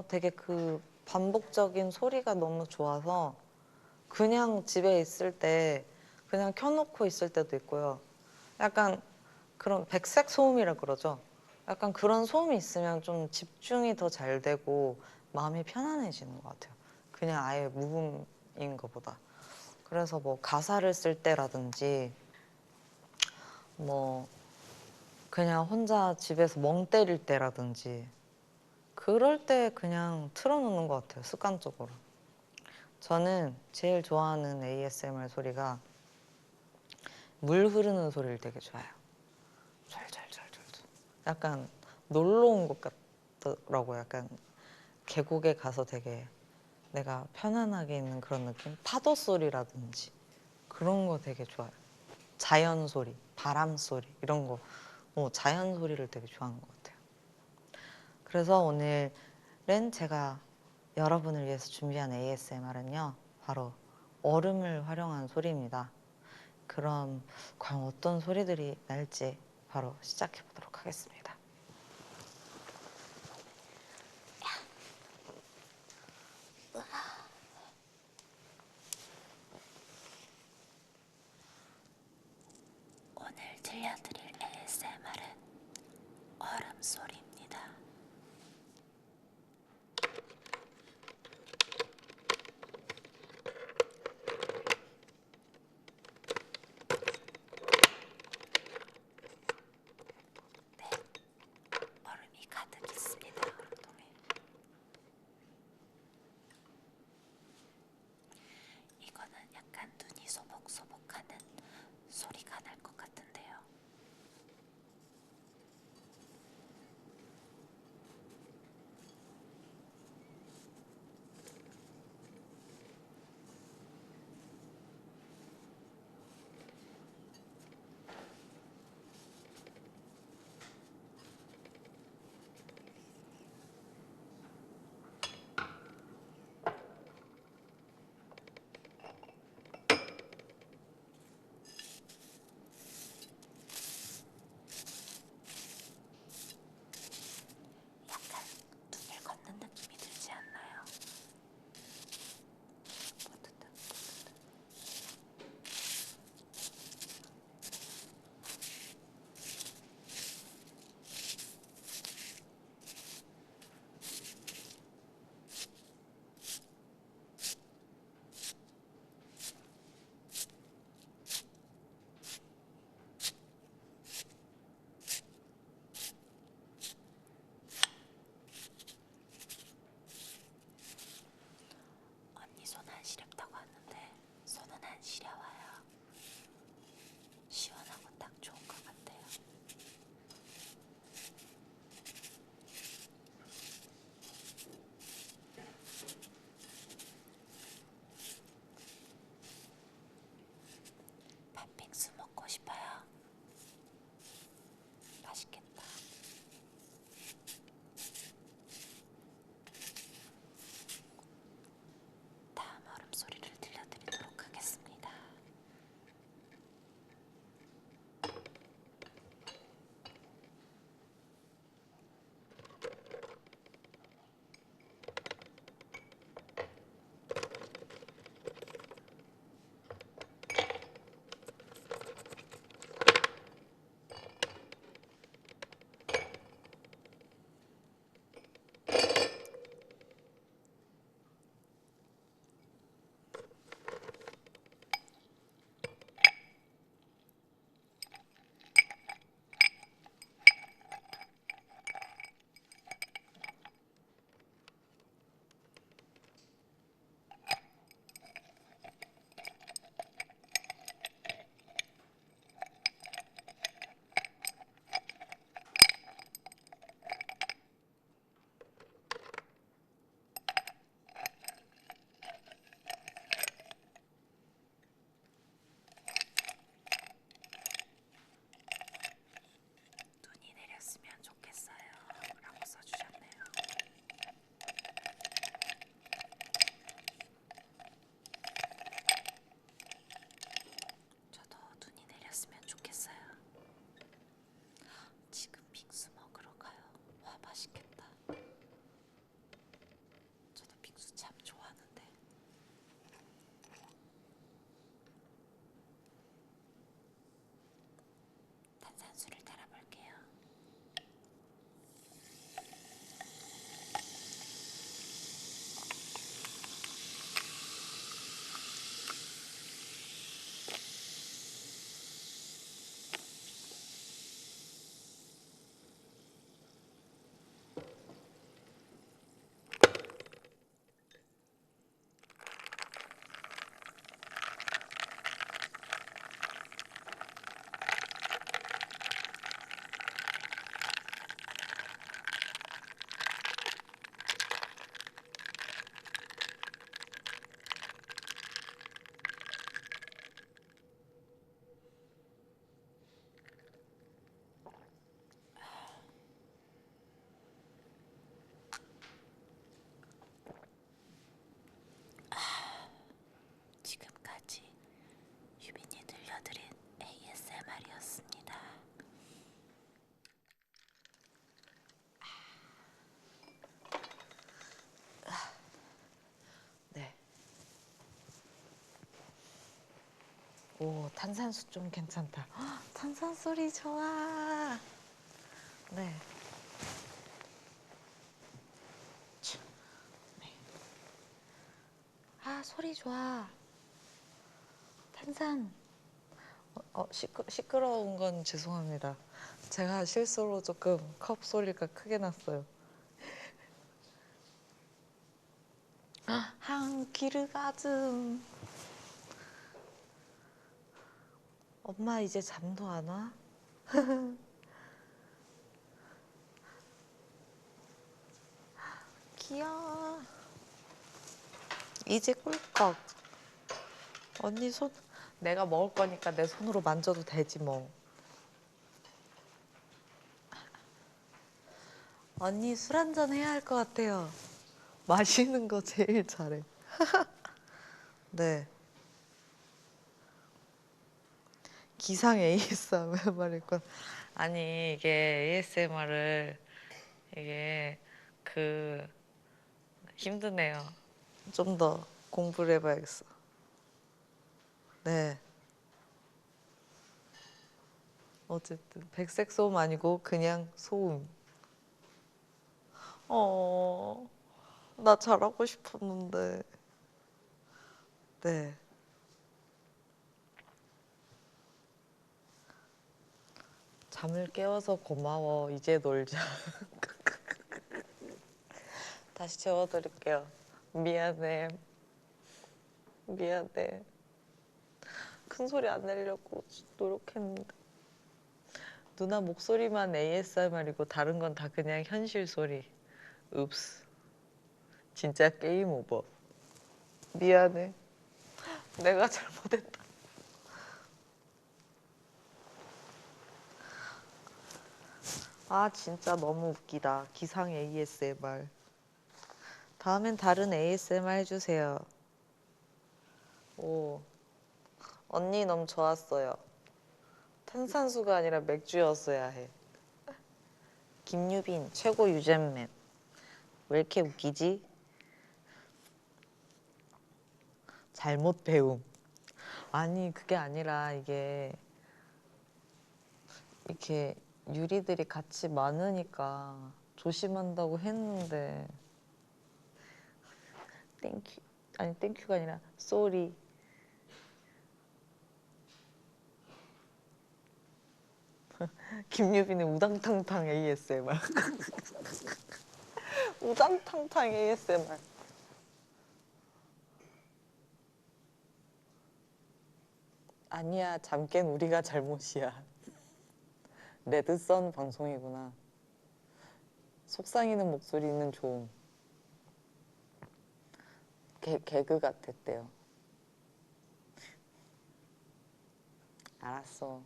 되게 그 반복적인 소리가 너무 좋아서 그냥 집에 있을 때 그냥 켜놓고 있을 때도 있고요. 약간 그런 백색 소음이라 그러죠. 약간 그런 소음이 있으면 좀 집중이 더 잘 되고 마음이 편안해지는 것 같아요. 그냥 아예 무음인 것보다. 그래서 뭐 가사를 쓸 때라든지 뭐 그냥 혼자 집에서 멍 때릴 때라든지 그럴 때 그냥 틀어놓는 것 같아요. 습관적으로. 저는 제일 좋아하는 ASMR 소리가 물 흐르는 소리를 되게 좋아해요. 촤촤촤촤. 약간 놀러 온 것 같더라고요. 약간 계곡에 가서 되게 내가 편안하게 있는 그런 느낌? 파도 소리라든지 그런 거 되게 좋아요. 자연 소리, 바람 소리 이런 거 자연 소리를 되게 좋아하는 것 같아요. 그래서 오늘은 제가 여러분을 위해서 준비한 ASMR은요. 바로 얼음을 활용한 소리입니다. 그럼 과연 어떤 소리들이 날지 바로 시작해 보도록 하겠습니다. 오늘 들려드릴 ASMR은 얼음 소리입니다. 네, 얼음이 가득 있습니다. 얼음통에. 이거는 약간 눈이 소복소복하는 소리가 날 것 같은데요. 유빈이 들려드린 ASMR이었습니다. 네. 오, 탄산수 좀 괜찮다. 헉, 탄산 소리 좋아. 네. 네. 아, 소리 좋아. 탄산. 시끄러운 건 죄송합니다. 제가 실수로 조금 컵 소리가 크게 났어요. 한 기르가즘. 엄마 이제 잠도 안 와? 귀여워. 이제 꿀꺽. 언니 손, 내가 먹을 거니까 내 손으로 만져도 되지 뭐. 언니 술 한잔 해야 할 것 같아요. 마시는 거 제일 잘해. 네. 기상 ASMR일 건 아니 이게 ASMR을 이게 그 힘드네요. 좀 더 공부를 해봐야겠어. 네. 어쨌든 백색 소음 아니고 그냥 소음. 어, 나 잘하고 싶었는데. 네. 잠을 깨워서 고마워. 이제 놀자. 다시 재워드릴게요. 미안해. 미안해. 큰 소리 안 내려고 노력했는데. 누나 목소리만 ASMR이고 다른 건 다 그냥 현실 소리. 읍스. 진짜 게임 오버. 미안해. 내가 잘못했다. 아, 진짜 너무 웃기다. 기상 ASMR. 다음엔 다른 ASMR 해주세요. 오, 언니 너무 좋았어요. 탄산수가 아니라 맥주였어야 해. 김유빈, 최고 유잼맨. 왜 이렇게 웃기지? 잘못 배움. 아니, 그게 아니라 이게 이렇게 유리들이 같이 많으니까 조심한다고 했는데 땡큐. 아니, 땡큐가 아니라 쏘리. 김유빈의 우당탕탕 ASMR. 우당탕탕 ASMR. 아니야, 잠 깬 우리가 잘못이야. 레드썬 방송이구나. 속상이는 목소리는 좋음. 개그 같았대요. 알았어.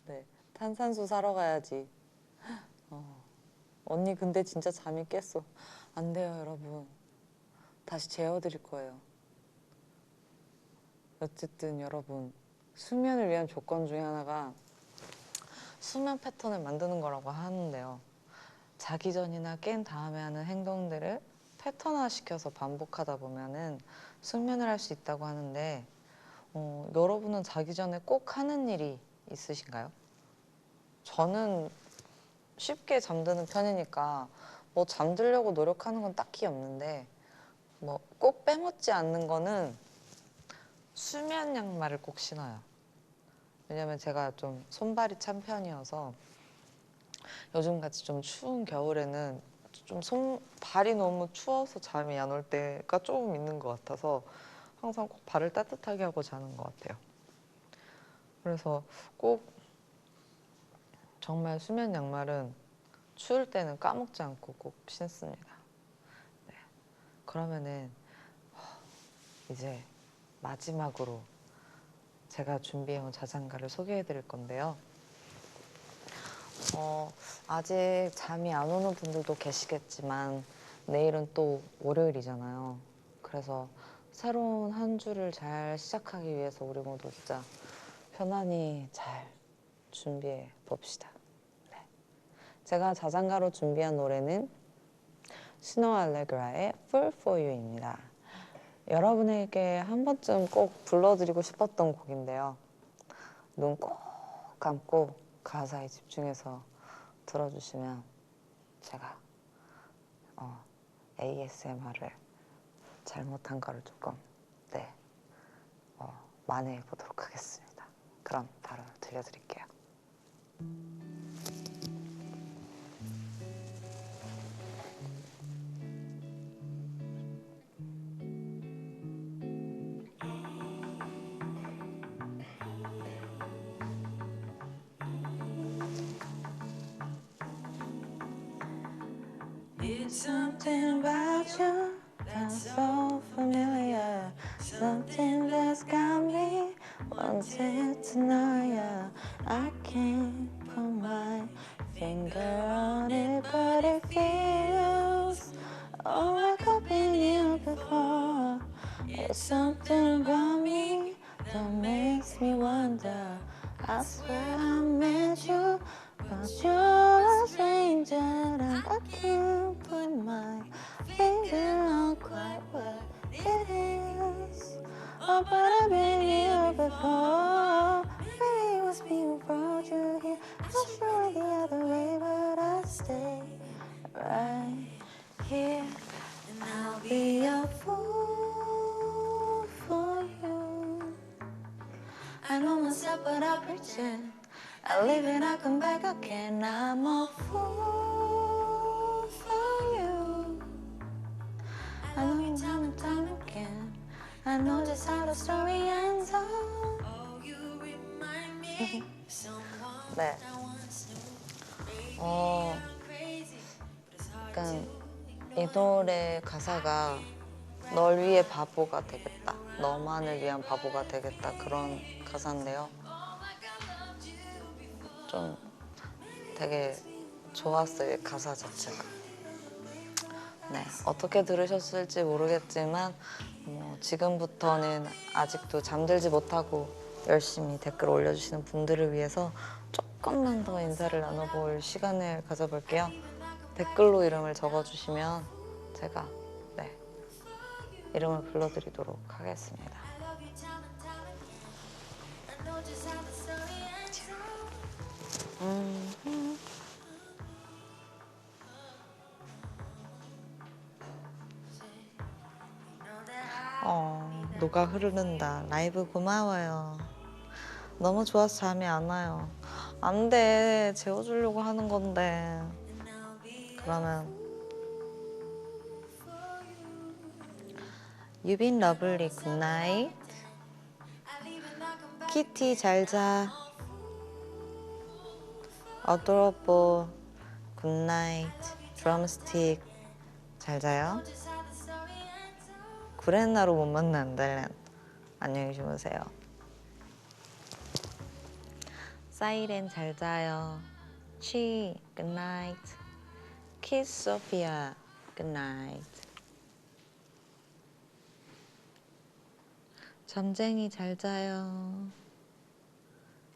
네, 탄산수 사러 가야지. 언니 근데 진짜 잠이 깼어. 안 돼요, 여러분. 다시 재워드릴 거예요. 어쨌든 여러분, 수면을 위한 조건 중에 하나가 수면 패턴을 만드는 거라고 하는데요. 자기 전이나 깬 다음에 하는 행동들을 패턴화 시켜서 반복하다 보면은 숙면을 할 수 있다고 하는데 여러분은 자기 전에 꼭 하는 일이 있으신가요? 저는 쉽게 잠드는 편이니까 뭐 잠들려고 노력하는 건 딱히 없는데 뭐 꼭 빼먹지 않는 거는 수면 양말을 꼭 신어요. 왜냐면 제가 좀 손발이 찬 편이어서 요즘같이 좀 추운 겨울에는 좀 발이 너무 추워서 잠이 안 올 때가 조금 있는 것 같아서 항상 꼭 발을 따뜻하게 하고 자는 것 같아요. 그래서 꼭 정말 수면 양말은 추울 때는 까먹지 않고 꼭 신습니다. 네. 그러면은 이제 마지막으로 제가 준비해온 자장가를 소개해 드릴 건데요. 아직 잠이 안 오는 분들도 계시겠지만 내일은 또 월요일이잖아요. 그래서 새로운 한 주를 잘 시작하기 위해서 우리 모두 진짜 편안히 잘 준비해 봅시다. 네. 제가 자장가로 준비한 노래는 시노 알레그라의 Fool for You입니다. 여러분에게 한 번쯤 꼭 불러드리고 싶었던 곡인데요. 눈 꼭 감고 가사에 집중해서 들어주시면 제가 ASMR을 잘못한 거를 조금 만회해 보도록 하겠습니다. 그럼 바로 들려드릴게요. It's something about you that's so familiar. Something that's got me wanting to know you. I can't put my finger on it, but it feels like I've been here before. It's something about me that makes me wonder. I swear I met you, but you're a stranger, and I can't put my finger on quite what it is. Oh, but I've been here before. Maybe it was me who brought you here. Not sure the other way, but I stay right here, and I'll be a fool for you. I know myself, but I pretend. I leave and I come back again. I'm a fool for you. I know you time and time again. I know just how the story ends up. 네. 약간 이 노래 가사가 널 위해 바보가 되겠다. 너만을 위한 바보가 되겠다. 그런 가사인데요. 좀 되게 좋았어요, 가사 자체가. 네, 어떻게 들으셨을지 모르겠지만 지금부터는 아직도 잠들지 못하고 열심히 댓글 올려주시는 분들을 위해서 조금만 더 인사를 나눠볼 시간을 가져볼게요. 댓글로 이름을 적어주시면 제가 이름을 불러드리도록 하겠습니다. 녹아 흐르는다. 라이브 고마워요. 너무 좋아서 잠이 안 와요. 안 돼. 재워주려고 하는 건데. 그러면 유빈 러블리 굿나잇. 키티 잘자. 어도러보 굿나잇. 드럼스틱 잘자요. 구레나루 못 만난 달렌 안녕히 주무세요. 사이렌 잘자요. 치 굿나잇. 키스 소피아 굿나잇. 점쟁이 잘자요.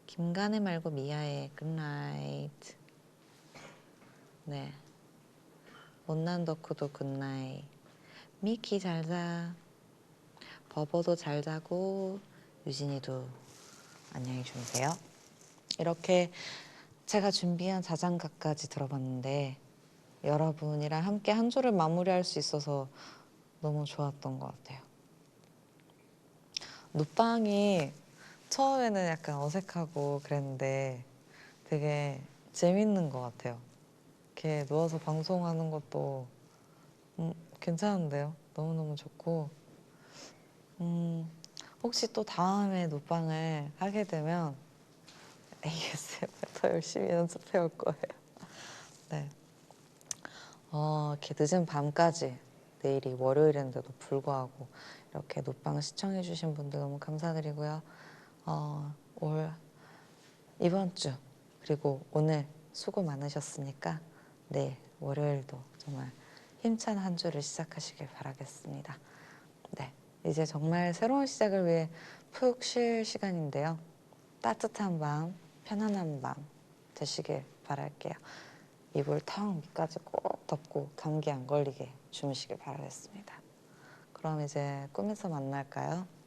김간혜 말고 미아의 굿나잇. 네. 못난 덕후도 굿나잇. 미키 잘자. 버버도 잘자고 유진이도 안녕히 주무세요. 이렇게 제가 준비한 자장가까지 들어봤는데 여러분이랑 함께 한 주를 마무리할 수 있어서 너무 좋았던 것 같아요. 눕방이 처음에는 약간 어색하고 그랬는데 되게 재밌는 것 같아요. 이렇게 누워서 방송하는 것도 괜찮은데요. 너무너무 좋고 혹시 또 다음에 눕방을 하게 되면 ASMR 더 열심히 연습해 올 거예요. 네. 이렇게 늦은 밤까지 내일이 월요일인데도 불구하고 이렇게 눕방 시청해 주신 분들 너무 감사드리고요. 이번 주 그리고 오늘 수고 많으셨으니까 내일 월요일도 정말 힘찬 한 주를 시작하시길 바라겠습니다. 네, 이제 정말 새로운 시작을 위해 푹 쉴 시간인데요. 따뜻한 밤, 편안한 밤 되시길 바랄게요. 이불 턱 밑까지 꼭 덮고 감기 안 걸리게 주무시길 바라겠습니다. 그럼 이제 꿈에서 만날까요?